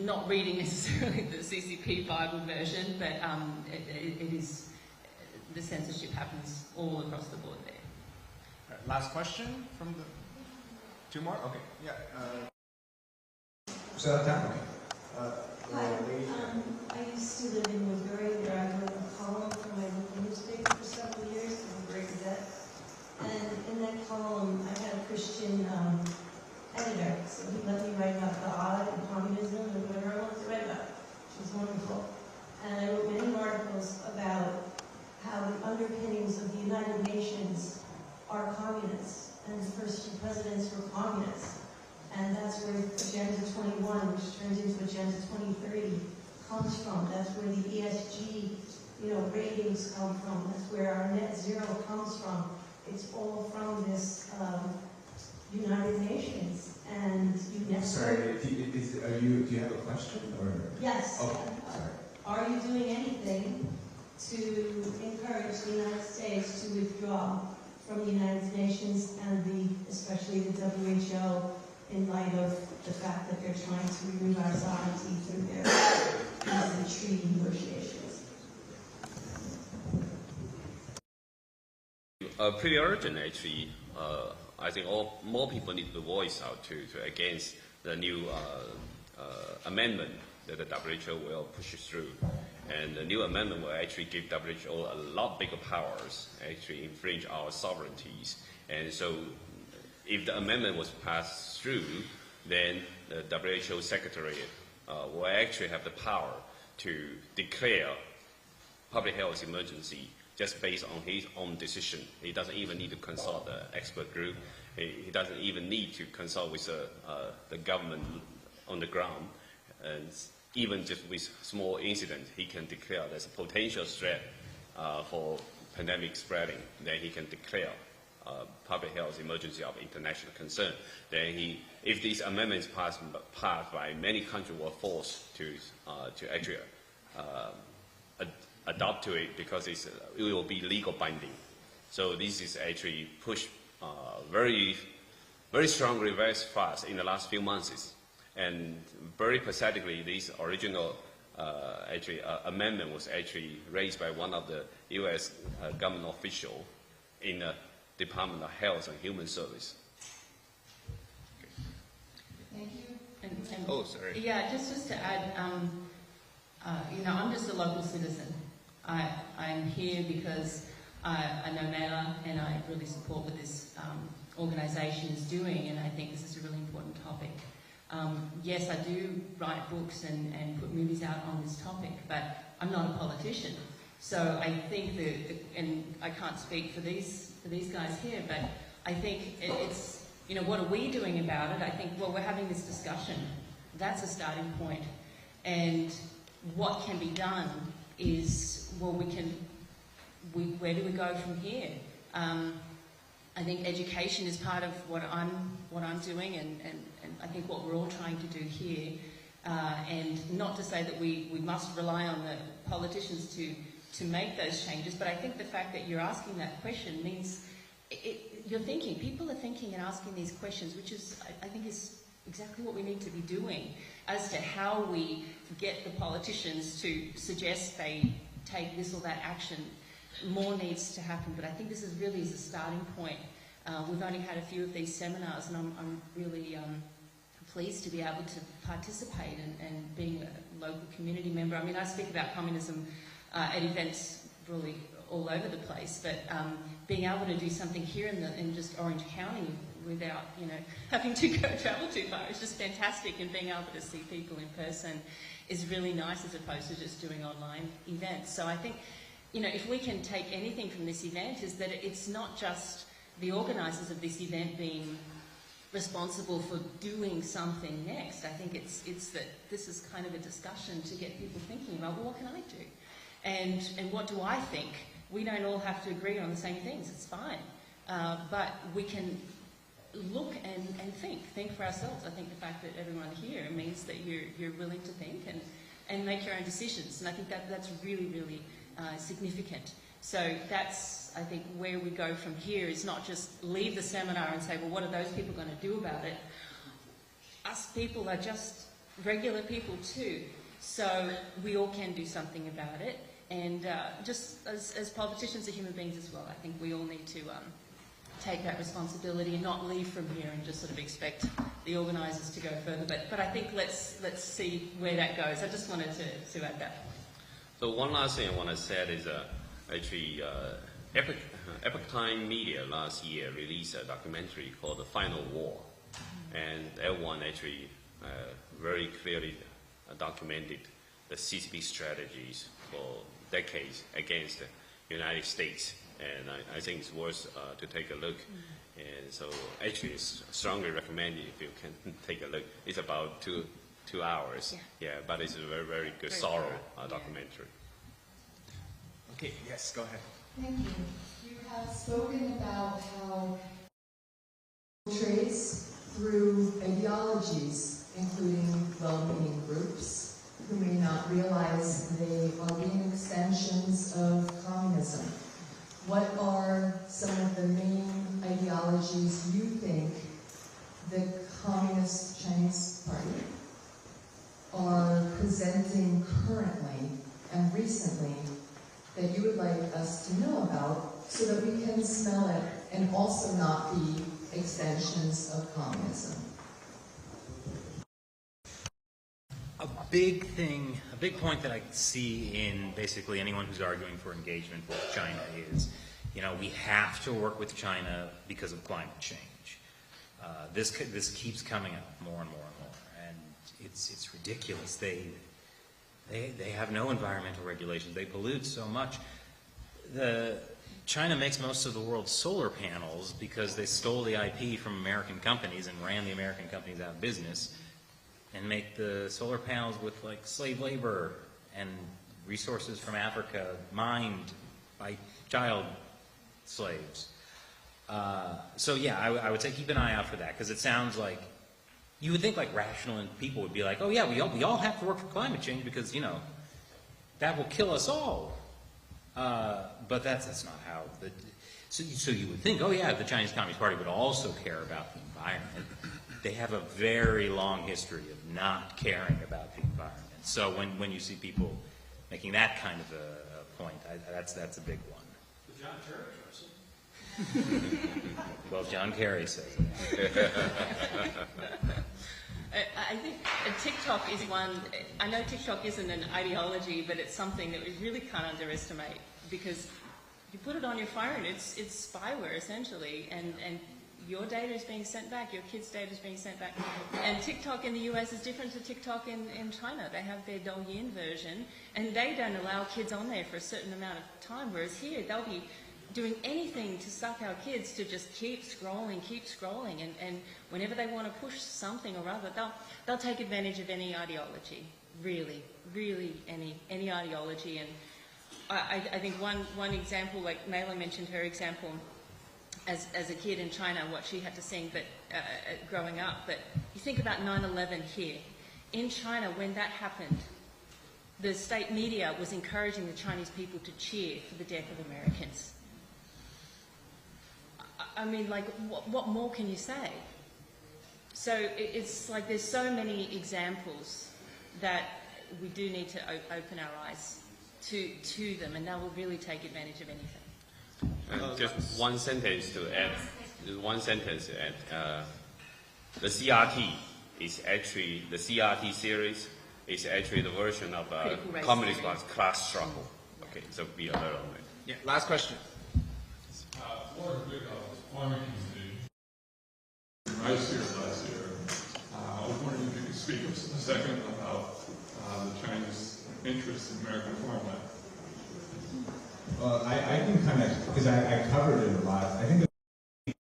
not reading necessarily the CCP Bible version, but it is, the censorship happens all across the board there. All right, last question from the... 2 more? Okay. Yeah. So down. Hi. I used to live in Woodbury, where I wrote a column for my local newspaper for several years, the Woodbury Gazette. And in that column, I had a Christian editor, so he let me write about God and communism and whatever I wanted to write about, which was wonderful. And I wrote many articles about how the underpinnings of the United Nations are communists, and the first 2 presidents were communists. And that's where Agenda 21, which turns into Agenda 2030, comes from. That's where the ESG, ratings come from. That's where our net zero comes from. It's all from this United Nations and UNESCO. Sorry, do you have a question? Or? Yes. Okay. Sorry. Are you doing anything to encourage the United States to withdraw from the United Nations and especially the WHO in light of the fact that they're trying to remove our sovereignty through their treaty negotiations? Pretty urgent, actually. I think more people need to voice out to against the new amendment that the WHO will push through. And the new amendment will actually give WHO a lot bigger powers, actually infringe our sovereignties. And so if the amendment was passed through, then the WHO Secretariat will actually have the power to declare public health emergency just based on his own decision. He doesn't even need to consult the expert group. He doesn't even need to consult with the government on the ground. And even just with small incidents, he can declare there's a potential threat for pandemic spreading. Then he can declare public health emergency of international concern. Then if these amendments passed by many countries, were forced to actually adopt to it because it will be legal binding. So this is actually pushed very, very strongly, very fast in the last few months. And very pathetically, this original amendment was actually raised by one of the U.S. government official in the Department of Health and Human Service. Thank you. Oh, sorry. Yeah, just to add, I'm just a local citizen. I'm here because I know Mela and I really support what this organisation is doing, and I think this is a really important topic. Yes, I do write books and put movies out on this topic, but I'm not a politician. So I think and I can't speak for these guys here, but I think it's, what are we doing about it? I think, well, we're having this discussion. That's a starting point. And what can be done is, well, where do we go from here? I think education is part of what I'm doing, and I think what we're all trying to do here, and not to say that we must rely on the politicians to make those changes, but I think the fact that you're asking that question means you're thinking. People are thinking and asking these questions, which is, I think, is exactly what we need to be doing as to how we get the politicians to suggest they take this or that action. More needs to happen, but I think this is a starting point. We've only had a few of these seminars, and I'm really pleased to be able to participate and being a local community member. I mean, I speak about communism at events really all over the place, but being able to do something here in just Orange County without, you know, having to travel too far is just fantastic, and being able to see people in person is really nice as opposed to just doing online events. So I think, you know, if we can take anything from this event, is that it's not just the organisers of this event being responsible for doing something next. I think it's that this is kind of a discussion to get people thinking about, well, what can I do? And what do I think? We don't all have to agree on the same things, it's fine. But we can look and think for ourselves. I think the fact that everyone here means that you're willing to think and make your own decisions. And I think that's really, really significant. So that's, I think, where we go from here, is not just leave the seminar and say, well, what are those people going to do about it? Us people are just regular people too. So we all can do something about it. And just as politicians are human beings as well, I think we all need to take that responsibility and not leave from here and just sort of expect the organisers to go further. But I think let's see where that goes. I just wanted to add that. So one last thing I want to say is actually Epoch Time Media last year released a documentary called The Final War. And that one actually very clearly documented the CCP strategies for decades against the United States. And I think it's worth to take a look. And so actually it's strongly recommended if you can take a look. It's about two hours. Yeah, but it's a very, very good, thorough documentary. Okay, yes, go ahead. Thank you. You have spoken about how trades through ideologies, including well-meaning groups who may not realize they are being extensions of communism. What are some of the main ideologies you think the Communist Chinese Party are presenting currently and recently that you would like us to know about, so that we can smell it and also not be extensions of communism? A big point that I see in basically anyone who's arguing for engagement with China is, you know, we have to work with China because of climate change. This keeps coming up more and more and more, and it's ridiculous. They have no environmental regulations. They pollute so much. China makes most of the world's solar panels because they stole the IP from American companies and ran the American companies out of business, and make the solar panels with like slave labor and resources from Africa mined by child slaves. So yeah, I would say keep an eye out for that, because it sounds like, you would think like rational people would be like, oh yeah, we all have to work for climate change because, you know, that will kill us all. But that's not how. So you would think, oh yeah, the Chinese Communist Party would also care about the environment. They have a very long history of not caring about the environment. So when you see people making that kind of a point, that's a big one. But John Kerry does it. Well, John Kerry says it. I think TikTok is one. I know TikTok isn't an ideology, but it's something that we really can't underestimate, because you put it on your phone, it's spyware essentially, and your data is being sent back, your kids' data is being sent back. And TikTok in the US is different to TikTok in China. They have their Douyin version, and they don't allow kids on there for a certain amount of time, whereas here they'll be doing anything to suck our kids to just keep scrolling, and whenever they want to push something or other, they'll take advantage of any ideology, really any ideology. And I think one example, like Mela mentioned her example as a kid in China, what she had to sing, but growing up. But you think about 9/11 here in China, when that happened, the state media was encouraging the Chinese people to cheer for the death of Americans. I mean, like, what more can you say? So it's like there's so many examples that we do need to open our eyes to them, and that will really take advantage of anything. Just one sentence to add. The CRT is actually the CRT series is actually the version of Critical Communist race Party class struggle. Okay, so be alert on it. Yeah, last question. For a big farming community, rice here last year. I was wondering if you could speak a second about the Chinese interest in American farmland. Well, I can kind of, because I covered it a lot. I think the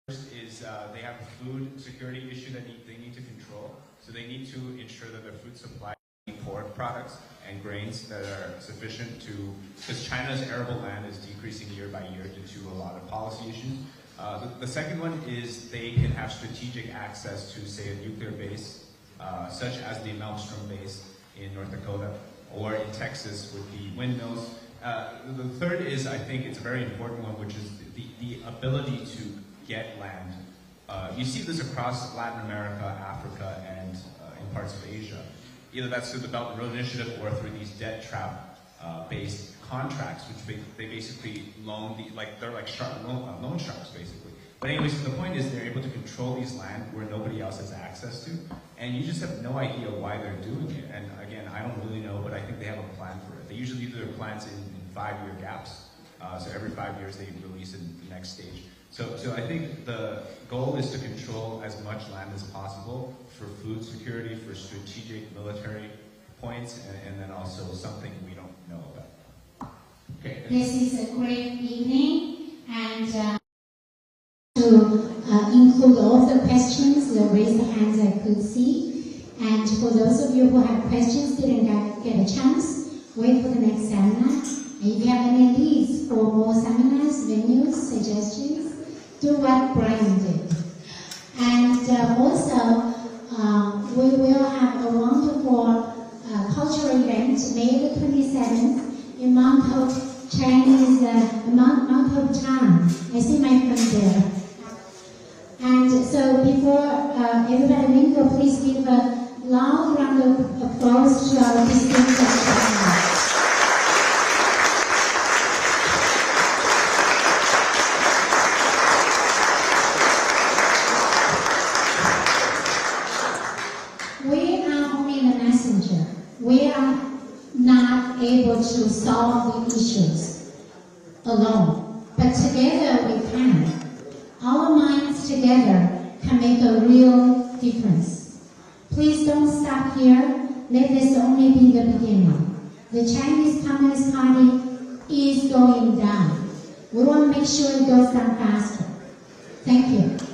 first is they have a food security issue that they need to control. So they need to ensure that their food supply pork products and grains that are sufficient to, because China's arable land is decreasing year by year due to a lot of policy issues. The second one is they can have strategic access to, say, a nuclear base, such as the Malmstrom base in North Dakota, or in Texas with the windmills. The third is, I think it's a very important one, which is the ability to get land. You see this across Latin America, Africa, and in parts of Asia. Either that's through the Belt and Road Initiative or through these debt trap based contracts, which they basically loan, they're like loan sharks basically. But anyways, the point is they're able to control these land where nobody else has access to, and you just have no idea why they're doing it. And again, I don't really know, but I think they have a plan for it. They usually do their plans in 5-year gaps. So every 5 years they release in the next stage. So I think the goal is to control as much land as possible for food security, for strategic military points, and then also something we don't know about. Okay. This is a great evening, and to include all the questions, the raised hands I could see. And for those of you who have questions, didn't get a chance, wait for the next seminar. If you have any leads for more seminars, venues, suggestions, do what Brian did. And also, we will have a wonderful cultural event May the 27th in Mount Hope Chinese, Mount Hope Town. I see my friend there. And so before everybody mingle, please give a loud round of applause to our distinguished speakers. We are only the messenger. We are not able to solve the issues alone, but together we can. Our minds together can make a real difference. Please don't stop here. Let this only be the beginning. The Chinese Communist Party is going down. We want to make sure it goes down faster. Thank you.